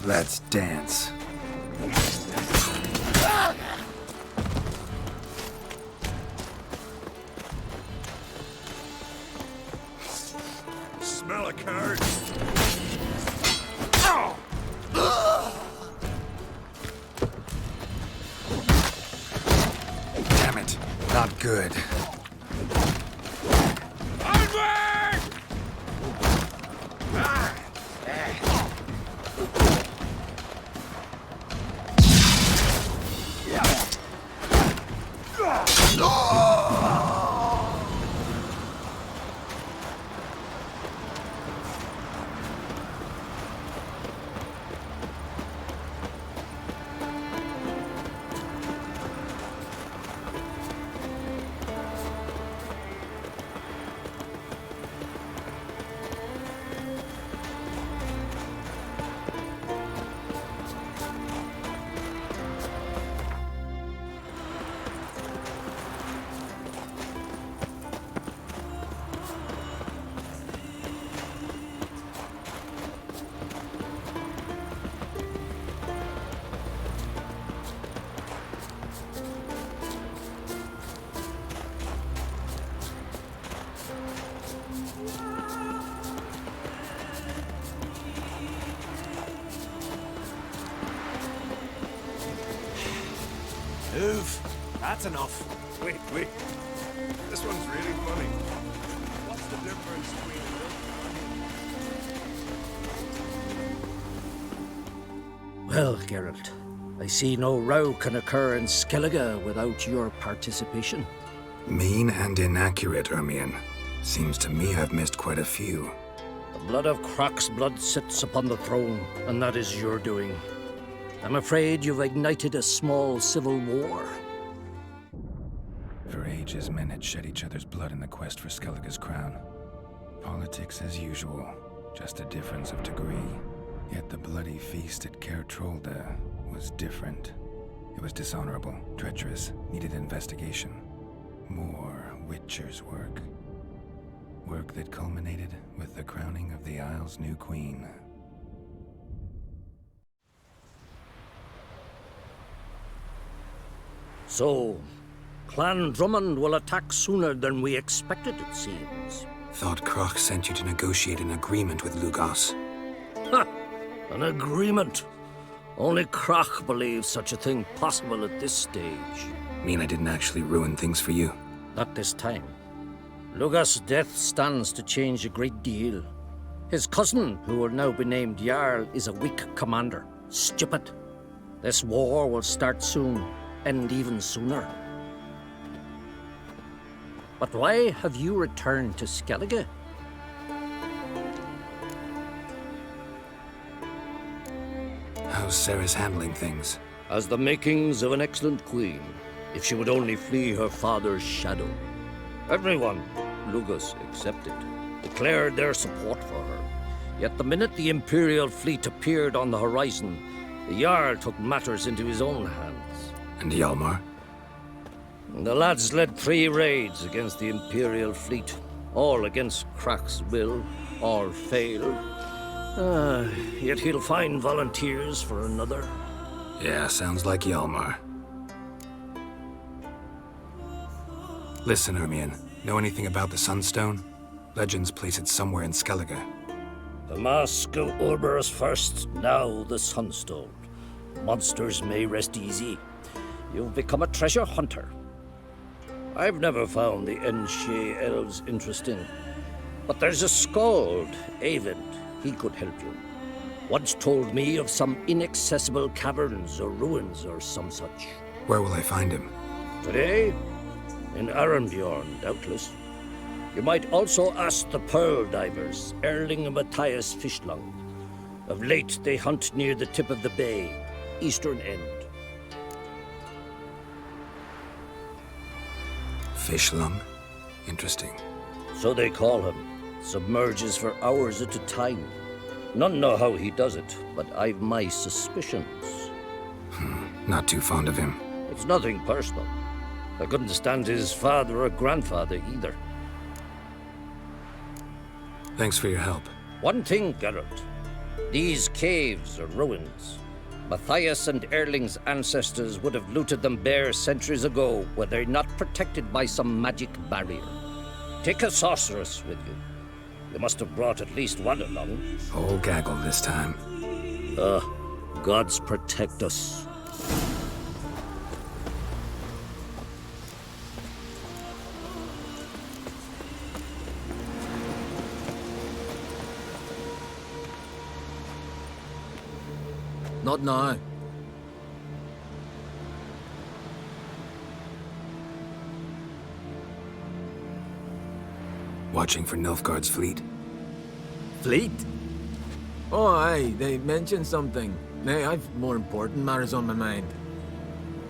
Let's dance. Smell a card. Damn it. Not good. Move. That's enough. Wait. This one's really funny. What's the difference between... Well, Geralt, I see no row can occur in Skellige without your participation. Mean and inaccurate, Ermion. Seems to me I've missed quite a few. The blood of Croc's blood sits upon the throne, and that is your doing. I'm afraid you've ignited a small civil war. For ages, men had shed each other's blood in the quest for Skellige's crown. Politics as usual, just a difference of degree. Yet the bloody feast at Caer Trolda was different. It was dishonorable, treacherous, needed investigation. More Witcher's work. Work that culminated with the crowning of the Isle's new queen. So, Clan Drummond will attack sooner than we expected, it seems. Thought Croc sent you to negotiate an agreement with Lugos. Ha! An agreement? Only Croc believes such a thing possible at this stage. Mean I didn't actually ruin things for you? Not this time. Lugos' death stands to change a great deal. His cousin, who will now be named Jarl, is a weak commander. Stupid. This war will start soon, end even sooner. But why have you returned to Skellige? How's Sarah's handling things? Has the makings of an excellent queen, if she would only flee her father's shadow. Everyone, Lugos excepted, declared their support for her. Yet the minute the Imperial fleet appeared on the horizon, the Jarl took matters into his own hands. And Hjalmar? The lads led 3 raids against the Imperial fleet, all against Croc's will, all failed. Yet he'll find volunteers for another. Yeah, sounds like Hjalmar. Listen, Ermion, know anything about the Sunstone? Legends place it somewhere in Skellige. The mask of Orberus first, now the Sunstone. Monsters may rest easy. You've become a treasure hunter. I've never found the Enshe elves interesting. But there's a skald, Avid. He could help you. Once told me of some inaccessible caverns or ruins or some such. Where will I find him? Today? In Arenbjorn, doubtless. You might also ask the Pearl Divers, Erling and Matthias Fishlung. Of late, they hunt near the tip of the bay, eastern end. Fishlung? Interesting. So they call him. Submerges for hours at a time. None know how he does it, but I've my suspicions. Not too fond of him. It's nothing personal. I couldn't stand his father or grandfather either. Thanks for your help. One thing, Geralt. These caves are ruins. Matthias and Erling's ancestors would have looted them bare centuries ago were they not protected by some magic barrier. Take a sorceress with you. You must have brought at least one along. Whole gaggle this time. Gods protect us. Not now. Watching for Nilfgaard's fleet. Fleet? Oh, aye, they mentioned something. Nay, I've more important matters on my mind.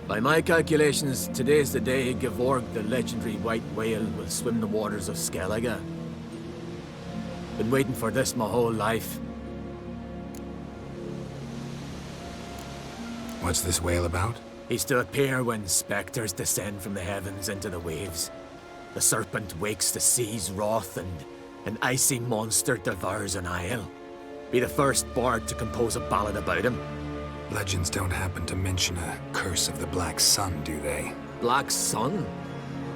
By my calculations, today's the day Gevorg, the legendary white whale, will swim the waters of Skellige. Been waiting for this my whole life. What's this whale about? He's to appear when specters descend from the heavens into the waves. The serpent wakes the sea's wrath, and an icy monster devours an isle. Be the first bard to compose a ballad about him. Legends don't happen to mention a curse of the Black Sun, do they? Black Sun?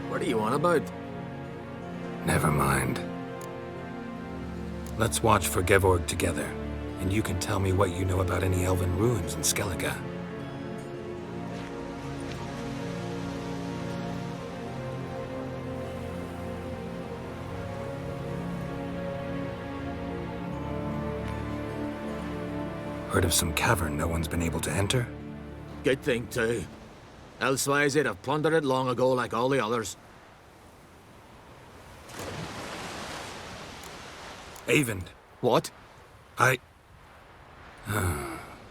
What are you on about? Never mind. Let's watch for Gevorg together, and you can tell me what you know about any elven ruins in Skellige. Heard of some cavern no one's been able to enter? Good thing, too. Elsewise, they'd have plundered it long ago like all the others. Avon. What? I...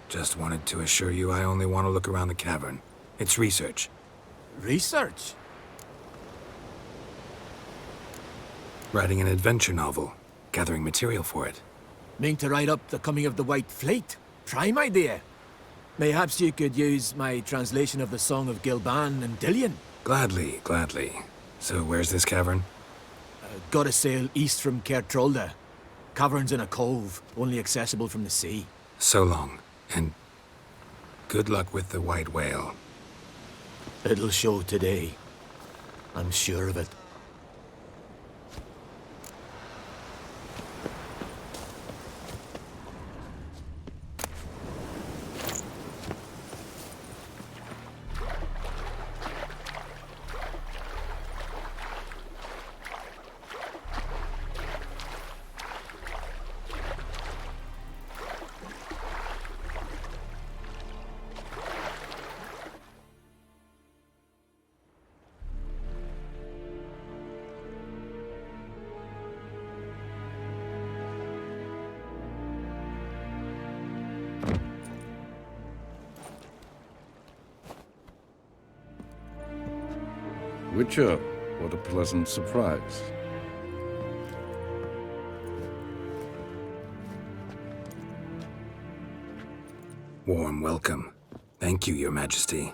Just wanted to assure you I only want to look around the cavern. It's research. Research? Writing an adventure novel. Gathering material for it. Mean to write up the coming of the White Fleet? Prime idea. Mayhaps you could use my translation of the Song of Gilban and Dillion. Gladly, gladly. So where's this cavern? Gotta sail east from Kertrolda. Cavern's in a cove, only accessible from the sea. So long, and good luck with the white whale. It'll show today. I'm sure of it. Witcher, what a pleasant surprise. Warm welcome. Thank you, Your Majesty.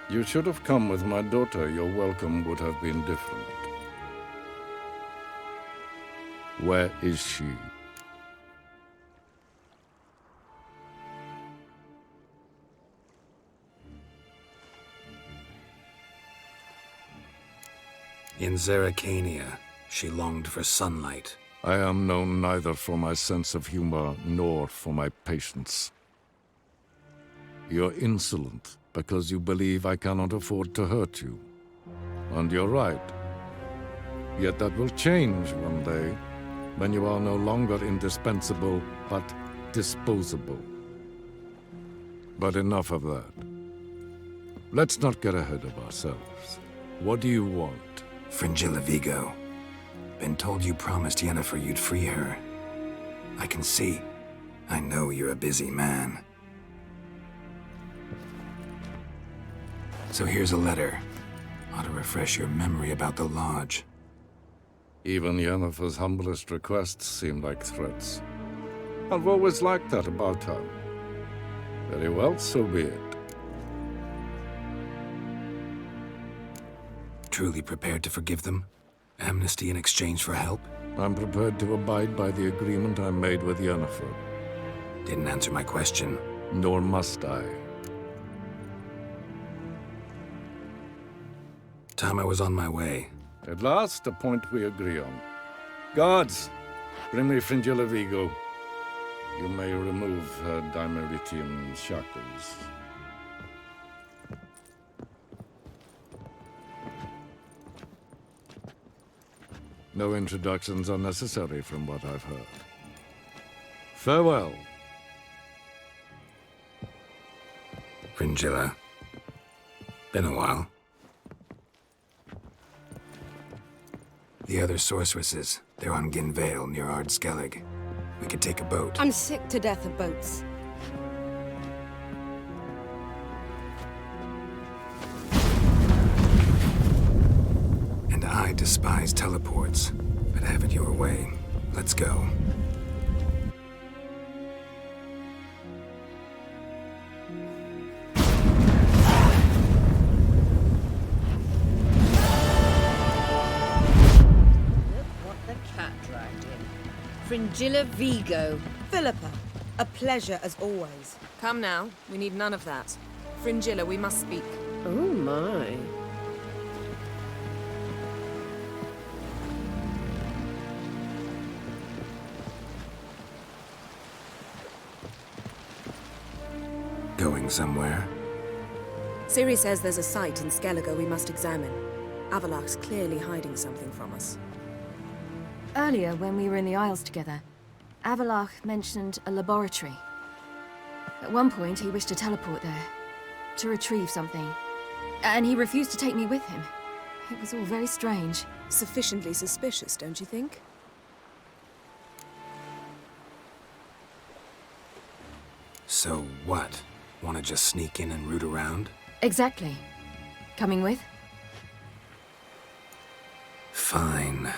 You should have come with my daughter. Your welcome would have been different. Where is she? In Zeracania, she longed for sunlight. I am known neither for my sense of humor nor for my patience. You're insolent because you believe I cannot afford to hurt you. And you're right. Yet that will change one day, when you are no longer indispensable, but disposable. But enough of that. Let's not get ahead of ourselves. What do you want? Fringilla Vigo. Been told you promised Yennefer you'd free her. I can see. I know you're a busy man. So here's a letter. Ought to refresh your memory about the Lodge. Even Yennefer's humblest requests seem like threats. I've always liked that about her. Very well, so be it. Truly prepared to forgive them? Amnesty in exchange for help? I'm prepared to abide by the agreement I made with Yennefer. Didn't answer my question. Nor must I. Time I was on my way. At last, a point we agree on. Guards, bring me Fringilla Vigo. You may remove her Dimeritian shackles. No introductions are necessary from what I've heard. Farewell. Fringilla. Been a while. The other sorceresses, they're on Ginvale near Ardskellig. We could take a boat. I'm sick to death of boats. And I despise teleports, but have it your way. Let's go. Fringilla Vigo. Philippa, a pleasure as always. Come now, we need none of that. Fringilla, we must speak. Oh my. Going somewhere? Ciri says there's a site in Skellige we must examine. Avalok's clearly hiding something from us. Earlier, when we were in the Isles together, Avalok mentioned a laboratory. At one point, he wished to teleport there, to retrieve something. And he refused to take me with him. It was all very strange. Sufficiently suspicious, don't you think? So what? Want to just sneak in and root around? Exactly. Coming with? Fine.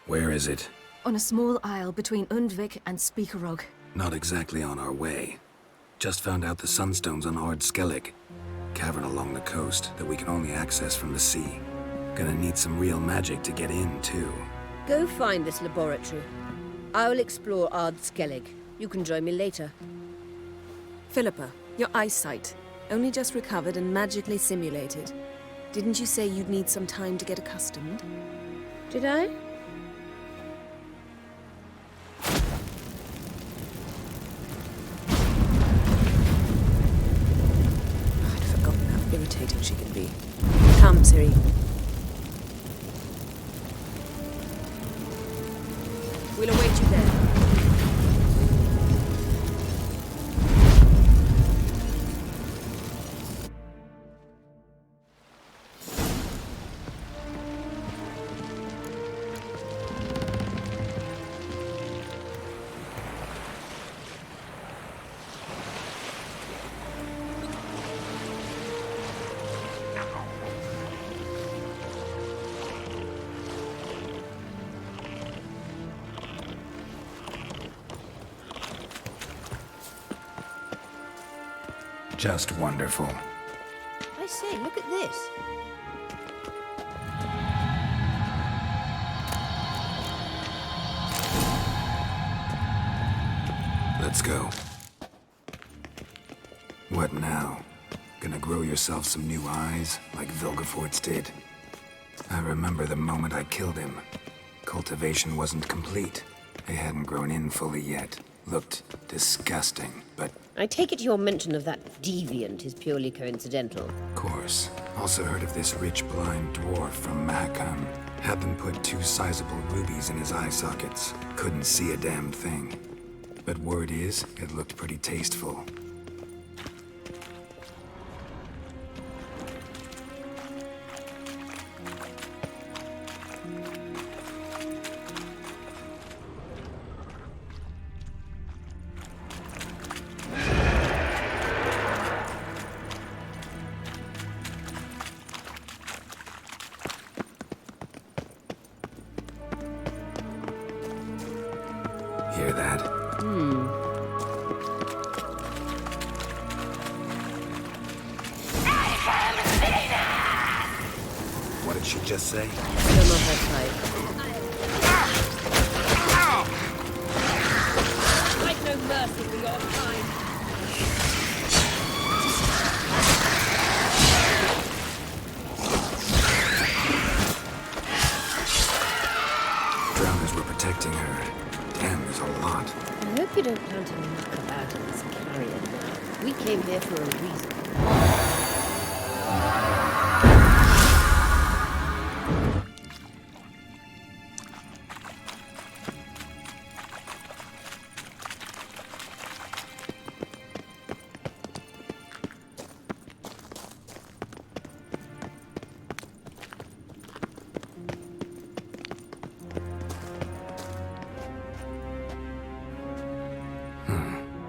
Where is it? On a small isle between Undvik and Speakerog. Not exactly on our way. Just found out the sunstone's on Ard Skellig. Cavern along the coast that we can only access from the sea. Gonna need some real magic to get in, too. Go find this laboratory. I'll explore Ard Skellig. You can join me later. Philippa, your eyesight. Only just recovered and magically simulated. Didn't you say you'd need some time to get accustomed? Did I? I'd forgotten how irritating she can be. Come, Ciri. We'll await you there. Just wonderful. I say, look at this. Let's go. What now? Gonna grow yourself some new eyes, like Vilgefortz did? I remember the moment I killed him. Cultivation wasn't complete. They hadn't grown in fully yet. Looked disgusting, but... I take it your mention of that deviant is purely coincidental. Of course. Also heard of this rich blind dwarf from Mahakam. Had them put 2 sizable rubies in his eye sockets. Couldn't see a damn thing. But word is, it looked pretty tasteful. Hear that? What did she just say? Some of her type. Like no mercy for your kind. Drowners were protecting her. Damn, there's a lot. I hope you don't plan to knock about in this carrion. We came here for a reason.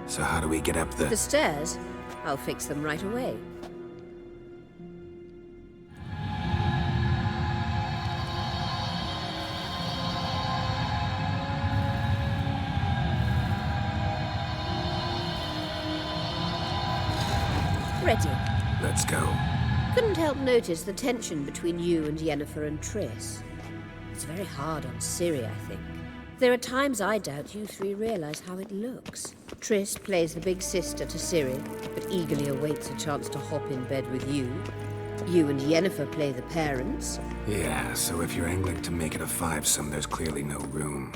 So how do we get up The stairs? I'll fix them right away. Ready. Let's go. Couldn't help notice the tension between you and Yennefer and Triss. It's very hard on Ciri, I think. There are times I doubt you 3 realize how it looks. Triss plays the big sister to Ciri, but eagerly awaits a chance to hop in bed with you. You and Yennefer play the parents. Yeah, so if you're angling to make it a 5-some, there's clearly no room.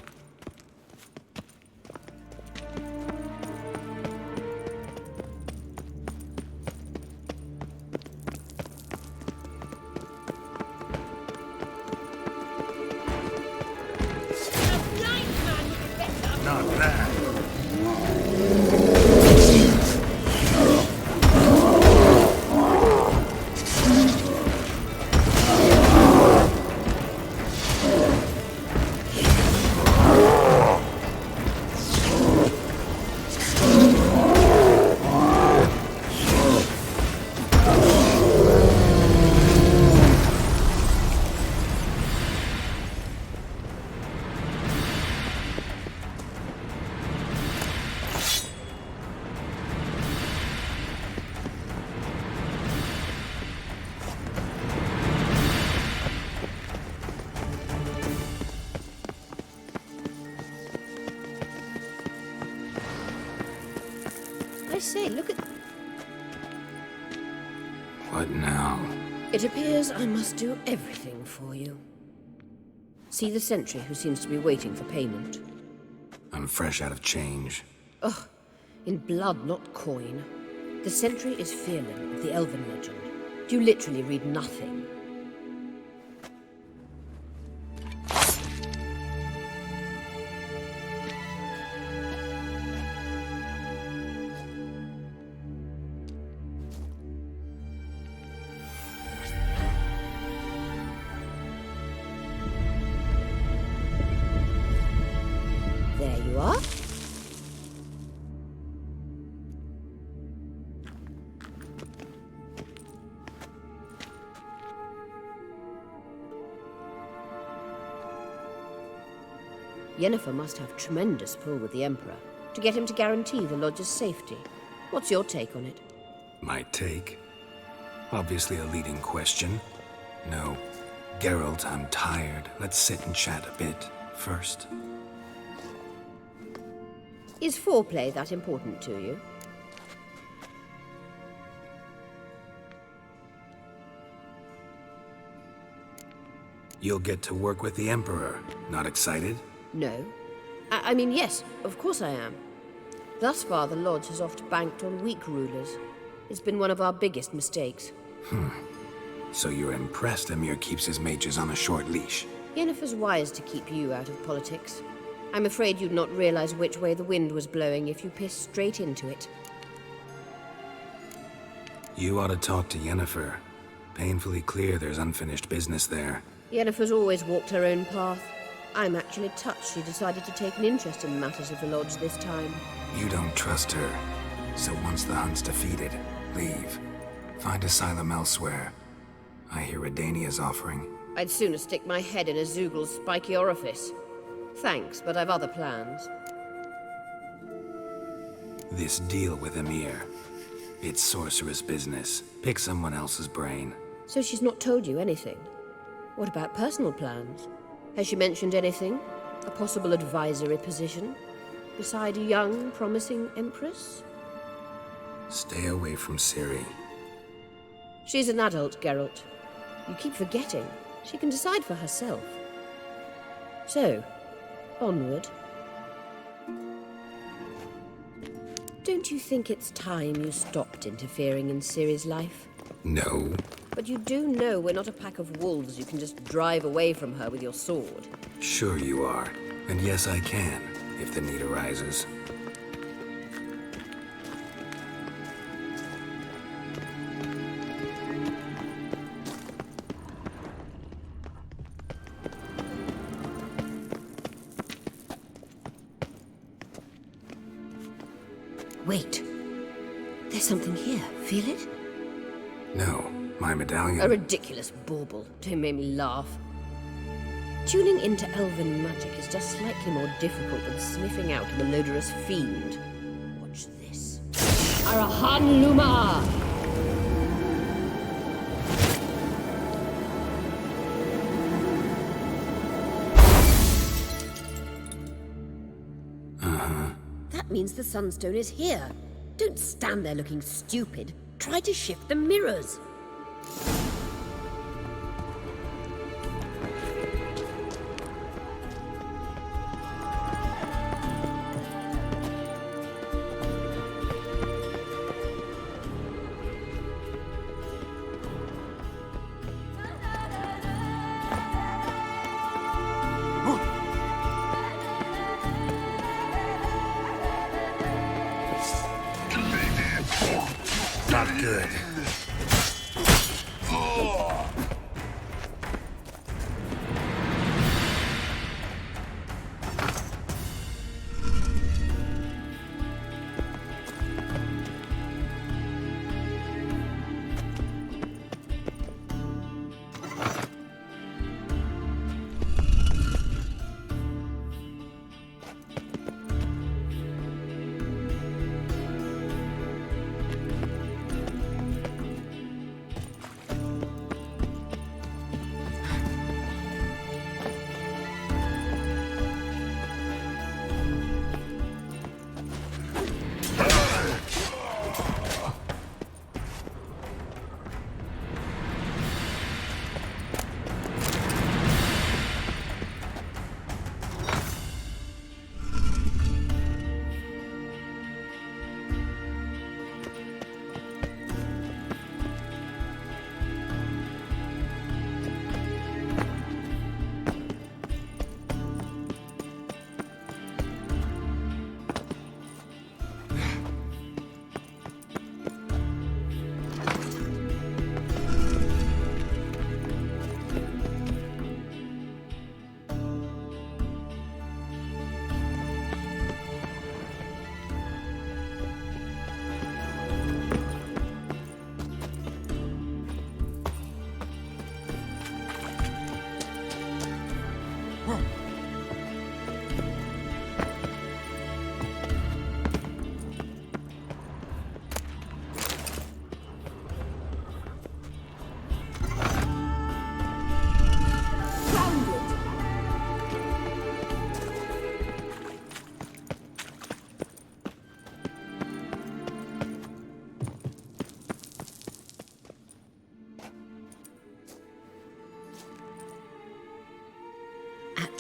Not bad. say, look at... What now? It appears I must do everything for you. See the sentry who seems to be waiting for payment? I'm fresh out of change. Ugh, in blood, not coin. The sentry is Fearlin of the Elven legend. You literally read nothing. There you are. Yennefer must have tremendous pull with the Emperor to get him to guarantee the Lodge's safety. What's your take on it? My take? Obviously a leading question. No. Geralt, I'm tired. Let's sit and chat a bit first. Is foreplay that important to you? You'll get to work with the Emperor. Not excited? No. I mean, yes, of course I am. Thus far, the Lodge has oft banked on weak rulers. It's been one of our biggest mistakes. So you're impressed Emir keeps his mages on a short leash? Yennefer's wise to keep you out of politics. I'm afraid you'd not realize which way the wind was blowing if you pissed straight into it. You ought to talk to Yennefer. Painfully clear there's unfinished business there. Yennefer's always walked her own path. I'm actually touched she decided to take an interest in matters of the Lodge this time. You don't trust her. So once the hunt's defeated, leave. Find asylum elsewhere. I hear Redania's offering. I'd sooner stick my head in a Zoogl's spiky orifice. Thanks, but I've other plans. This deal with Emir. It's sorceress business. Pick someone else's brain. So she's not told you anything? What about personal plans? Has she mentioned anything? A possible advisory position? Beside a young, promising empress? Stay away from Ciri. She's an adult, Geralt. You keep forgetting. She can decide for herself. So, onward. Don't you think it's time you stopped interfering in Ciri's life? No. But you do know we're not a pack of wolves you can just drive away from her with your sword. Sure you are. And yes, I can, if the need arises. Wait. There's something here. Feel it? No, my medallion. A ridiculous bauble. Don't make me laugh. Tuning into elven magic is just slightly more difficult than sniffing out a malodorous fiend. Watch this. Arahan Luma! That means the Sunstone is here. Don't stand there looking stupid. Try to shift the mirrors. Not good.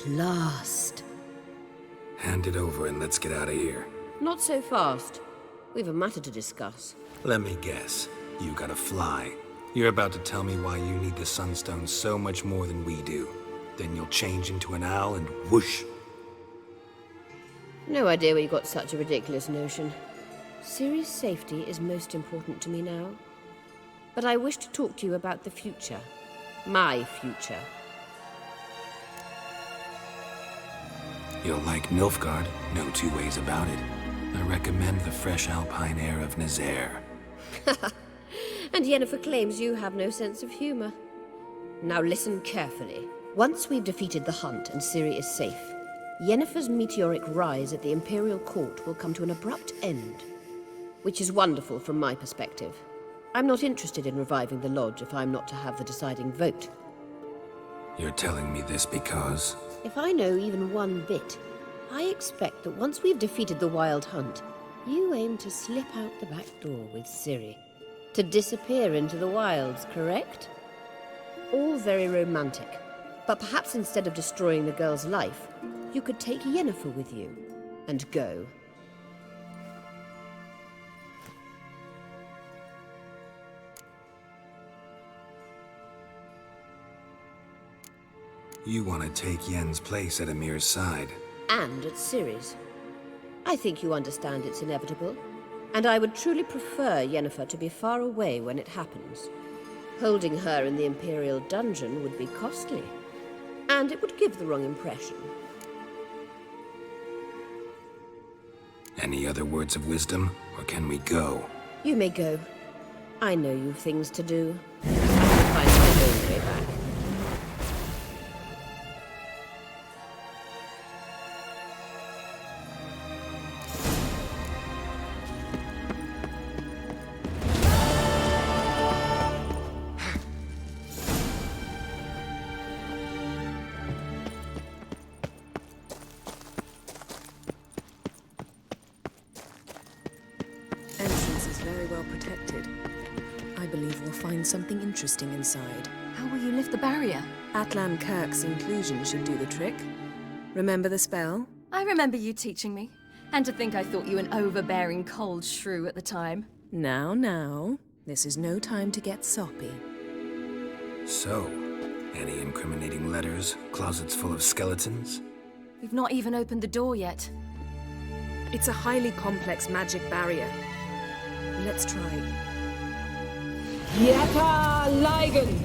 At last. Hand it over and let's get out of here. Not so fast. We've a matter to discuss. Let me guess. You gotta fly. You're about to tell me why you need the Sunstone so much more than we do. Then you'll change into an owl and whoosh. No idea where you got such a ridiculous notion. Ciri's safety is most important to me now. But I wish to talk to you about the future. My future. You'll like Nilfgaard, no two ways about it. I recommend the fresh alpine air of Nazaire. And Yennefer claims you have no sense of humor. Now listen carefully. Once we've defeated the hunt and Ciri is safe, Yennefer's meteoric rise at the Imperial Court will come to an abrupt end. Which is wonderful from my perspective. I'm not interested in reviving the Lodge if I'm not to have the deciding vote. You're telling me this because... If I know even one bit, I expect that once we've defeated the Wild Hunt, you aim to slip out the back door with Ciri. To disappear into the wilds, correct? All very romantic. But perhaps instead of destroying the girl's life, you could take Yennefer with you and go. You want to take Yen's place at Amir's side. And at Ciri's. I think you understand it's inevitable. And I would truly prefer Yennefer to be far away when it happens. Holding her in the Imperial dungeon would be costly. And it would give the wrong impression. Any other words of wisdom, or can we go? You may go. I know you've things to do. I'll find my own way back. Entrance is very well protected. I believe we'll find something interesting inside. How will you lift the barrier? Atlan Kirk's inclusion should do the trick. Remember the spell? I remember you teaching me. And to think I thought you an overbearing cold shrew at the time. Now. This is no time to get soppy. So, any incriminating letters, closets full of skeletons? We've not even opened the door yet. It's a highly complex magic barrier. Let's try. Yaka Ligen!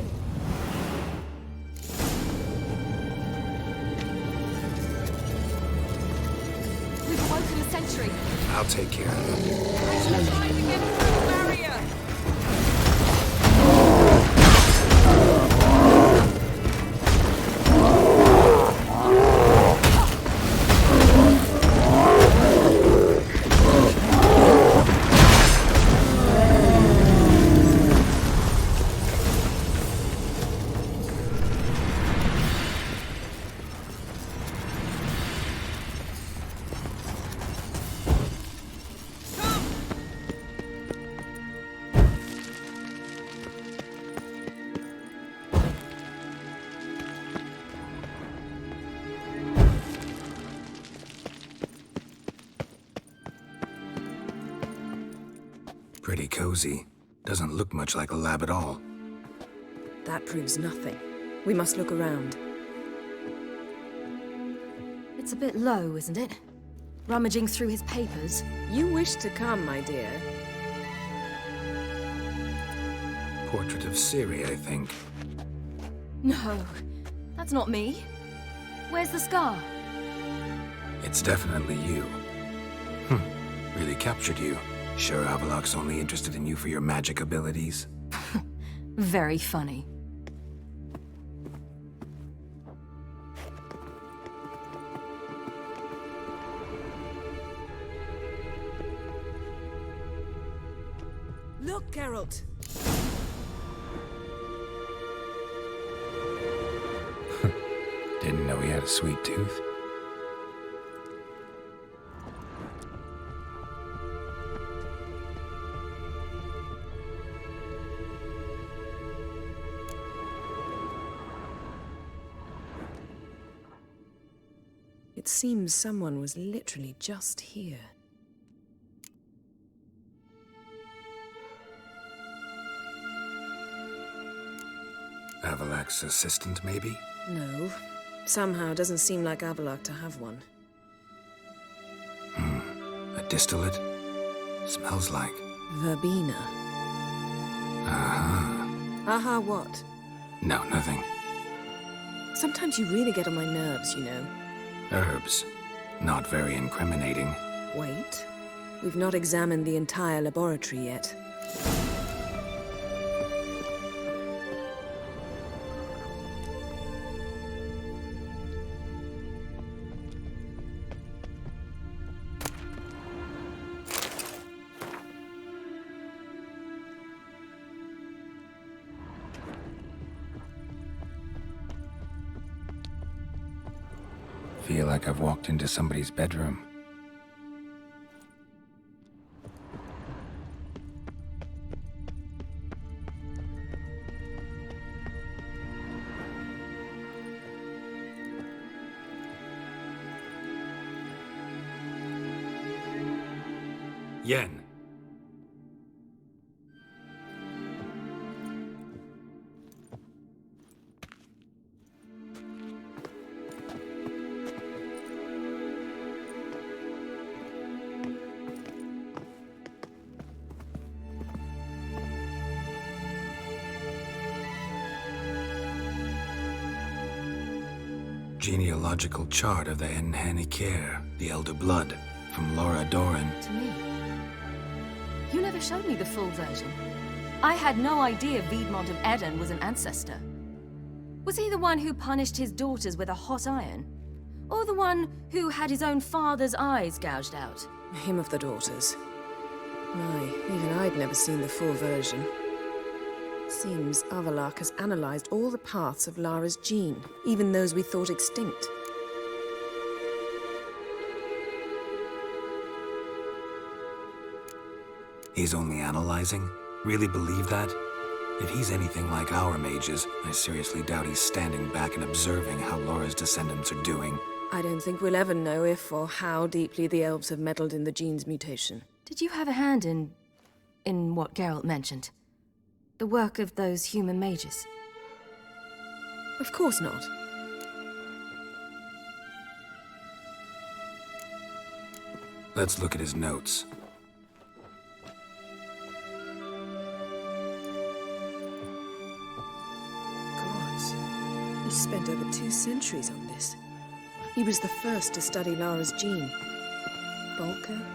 We've awoken a sentry. I'll take care of them. Trying to get through the barrier! Pretty cozy. Doesn't look much like a lab at all. That proves nothing. We must look around. It's a bit low, isn't it? Rummaging through his papers. You wish to come, my dear. Portrait of Ciri, I think. No, that's not me. Where's the scar? It's definitely you. Really captured you. Sure Avalok's only interested in you for your magic abilities? Very funny. Look, Geralt! Didn't know he had a sweet tooth. It seems someone was literally just here. Avalak's assistant, maybe? No. Somehow it doesn't seem like Avalak to have one. A distillate? Smells like... Verbena. Aha. Aha what? No, nothing. Sometimes you really get on my nerves, you know. Herbs. Not very incriminating. Wait. We've not examined the entire laboratory yet. Feel like I've walked into somebody's bedroom. Yen. Genealogical chart of the Enhanikir, the Elder Blood, from Laura Doran. To me. You never showed me the full version. I had no idea Viedmont of Eden was an ancestor. Was he the one who punished his daughters with a hot iron? Or the one who had his own father's eyes gouged out? Him of the daughters. My, even I'd never seen the full version. Seems Avalak has analyzed all the paths of Lara's gene, even those we thought extinct. He's only analyzing? Really believe that? If he's anything like our mages, I seriously doubt he's standing back and observing how Laura's descendants are doing. I don't think we'll ever know if or how deeply the elves have meddled in the gene's mutation. Did you have a hand in what Geralt mentioned? The work of those human mages? Of course not. Let's look at his notes. Gods, he spent over 2 centuries on this. He was the first to study Lara's gene. Vulcan?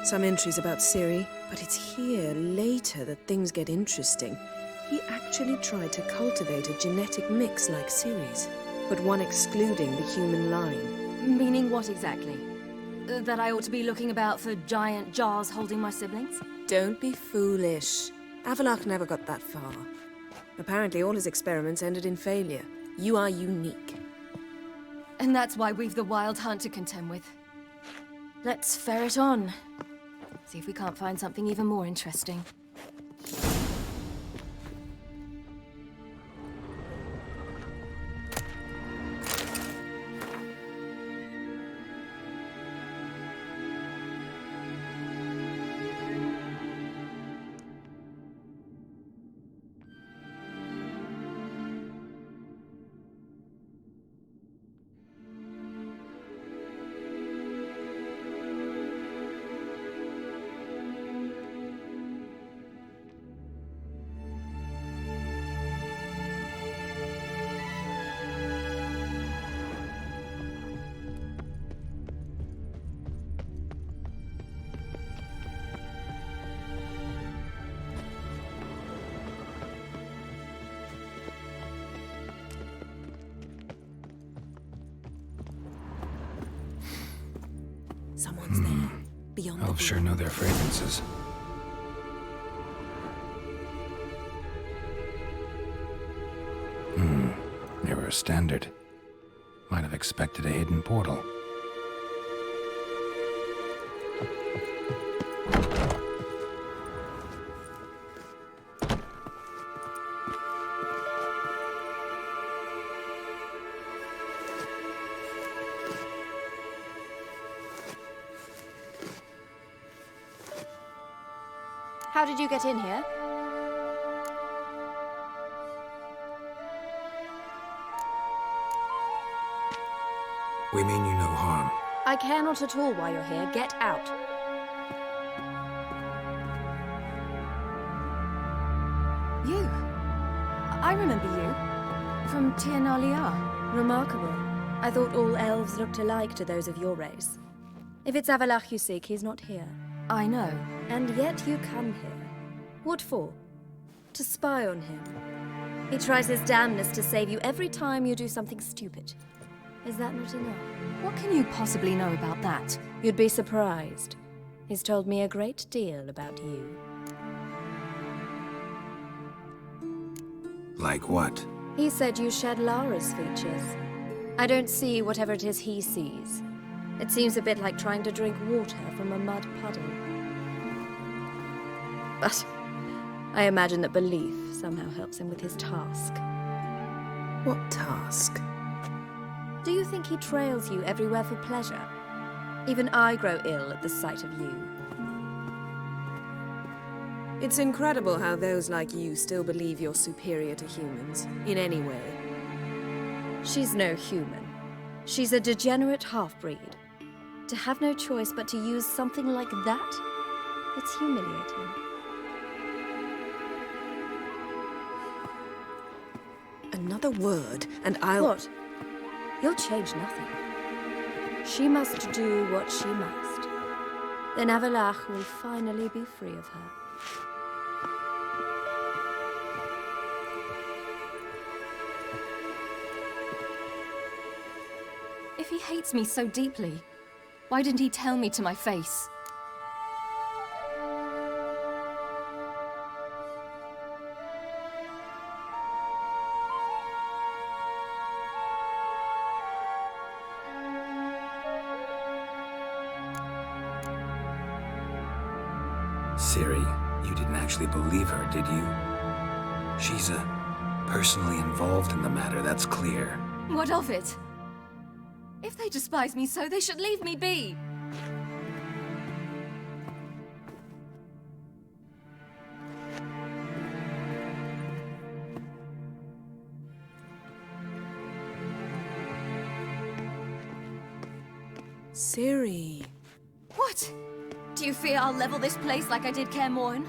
Some entries about Ciri, but it's here, later, that things get interesting. He actually tried to cultivate a genetic mix like Ciri's, but one excluding the human line. Meaning what exactly? That I ought to be looking about for giant jars holding my siblings? Don't be foolish. Avalak never got that far. Apparently all his experiments ended in failure. You are unique. And that's why we've the Wild Hunt to contend with. Let's ferret on. See if we can't find something even more interesting. Someone's there, beyond Elves sure know their fragrances. Mirror standard. Might have expected a hidden portal. How did you get in here? We mean you no harm. I care not at all why you're here. Get out. You. I remember you. From Tir Nalia. Remarkable. I thought all elves looked alike to those of your race. If it's Avalach you seek, he's not here. I know. And yet you come here. What for? To spy on him. He tries his damnedest to save you every time you do something stupid. Is that not enough? What can you possibly know about that? You'd be surprised. He's told me a great deal about you. Like what? He said you shared Lara's features. I don't see whatever it is he sees. It seems a bit like trying to drink water from a mud puddle. But I imagine that belief somehow helps him with his task. What task? Do you think he trails you everywhere for pleasure? Even I grow ill at the sight of you. It's incredible how those like you still believe you're superior to humans, in any way. She's no human. She's a degenerate half-breed. To have no choice but to use something like that? It's humiliating. Another word, and I'll... What? You'll change nothing. She must do what she must. Then Avalach will finally be free of her. If he hates me so deeply, why didn't he tell me to my face? Ciri, you didn't actually believe her, did you? She's personally involved in the matter, that's clear. What of it? If they despise me so, they should leave me be. Ciri. What? Do you fear I'll level this place like I did Kaer Morhen?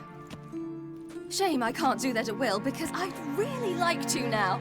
Shame I can't do that at will, because I'd really like to now.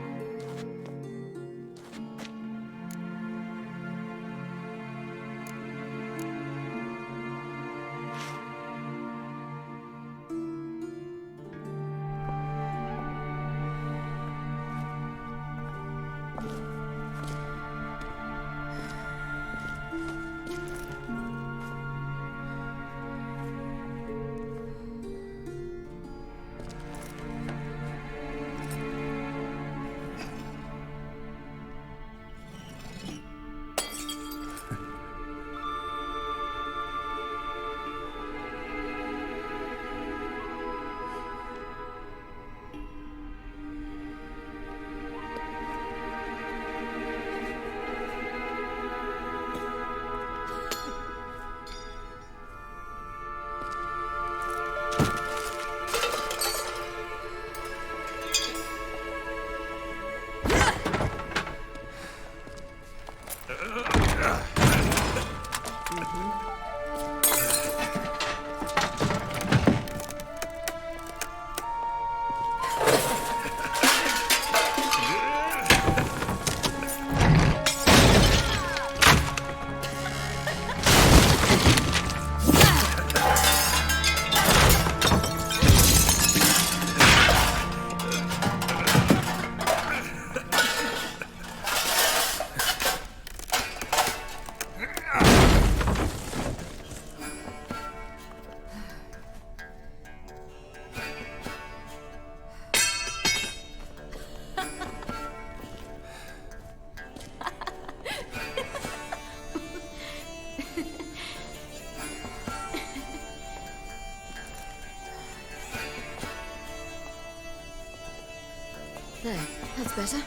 There, that's better.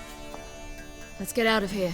Let's get out of here.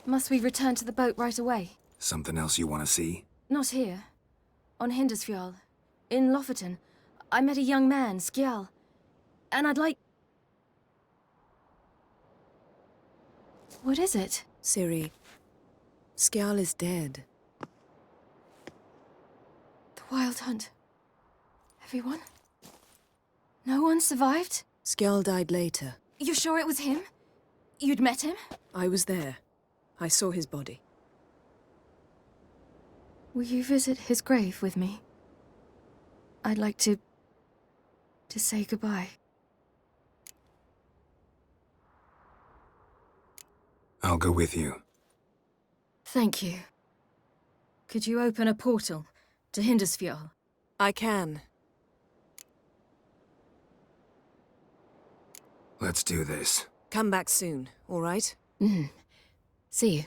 Must we return to the boat right away? Something else you want to see? Not here. On Hindersfjall. In Lofoten. I met a young man, Skjal. And I'd like... What is it? Ciri, Skjal is dead. The Wild Hunt. Everyone? No one survived? Skjal died later. You're sure it was him? You'd met him? I was there. I saw his body. Will you visit his grave with me? I'd like to say goodbye. I'll go with you. Thank you. Could you open a portal to Hindersfjall? I can. Let's do this. Come back soon, all right? See you.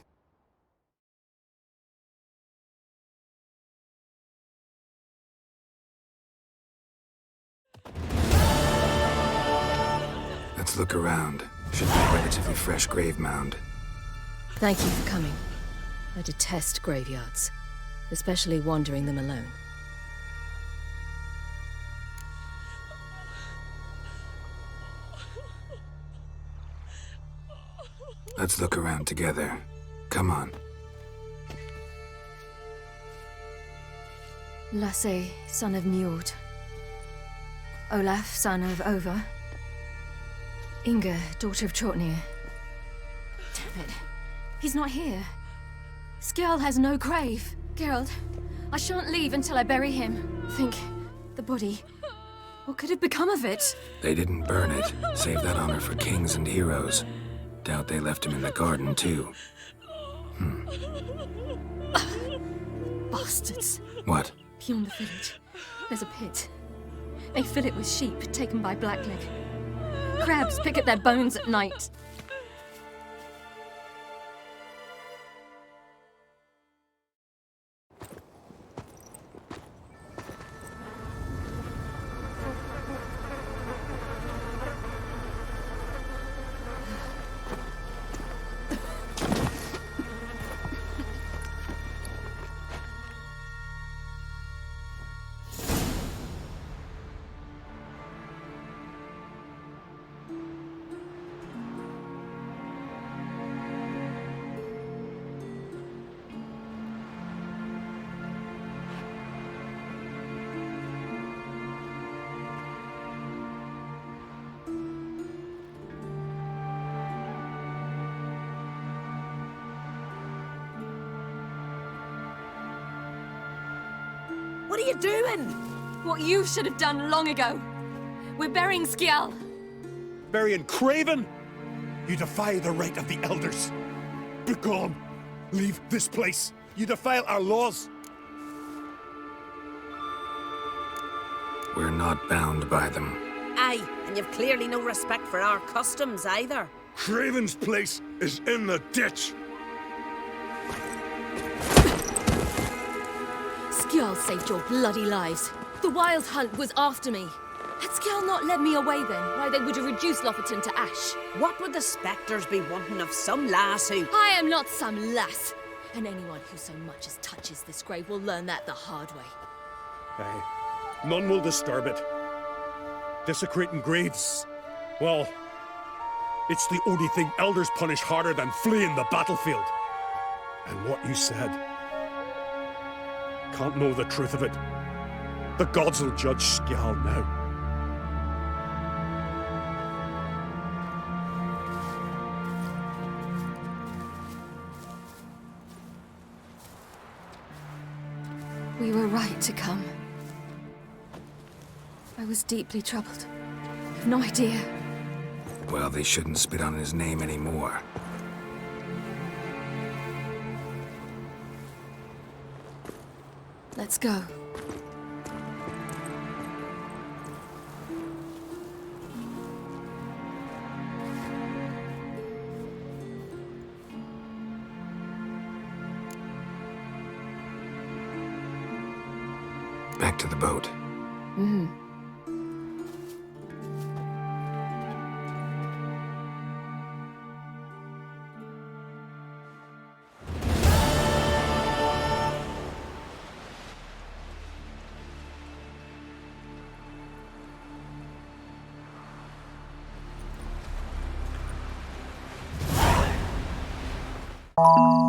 Let's look around. Should be a relatively fresh grave mound. Thank you for coming. I detest graveyards, especially wandering them alone. Let's look around together. Come on. Lasse, son of Njord. Olaf, son of Over. Inga, daughter of Trotnir. Damn it. He's not here. Skjal has no grave. Geralt, I shan't leave until I bury him. Think, the body. What could have become of it? They didn't burn it. Save that honor for kings and heroes. Doubt they left him in the garden, too. Bastards. What? Beyond the village, there's a pit. They fill it with sheep taken by Blackleg. Crabs pick at their bones at night. What are you doing? What you should have done long ago. We're burying Skjal. Burying Craven? You defy the right of the elders. Begone. Leave this place. You defile our laws. We're not bound by them. Aye, and you've clearly no respect for our customs either. Craven's place is in the ditch. Skjal saved your bloody lives. The Wild Hunt was after me. Had Skjal not led me away then, why they would have reduced Lofoten to ash. What would the spectres be wanting of some lass who... I am not some lass. And anyone who so much as touches this grave will learn that the hard way. Aye. None will disturb it. Desecrating graves, well, it's the only thing elders punish harder than fleeing the battlefield. And what you said, can't know the truth of it. The gods will judge Skjal now. We were right to come. I was deeply troubled. I've no idea. Well, they shouldn't spit on his name anymore. Let's go. Back to the boat. you.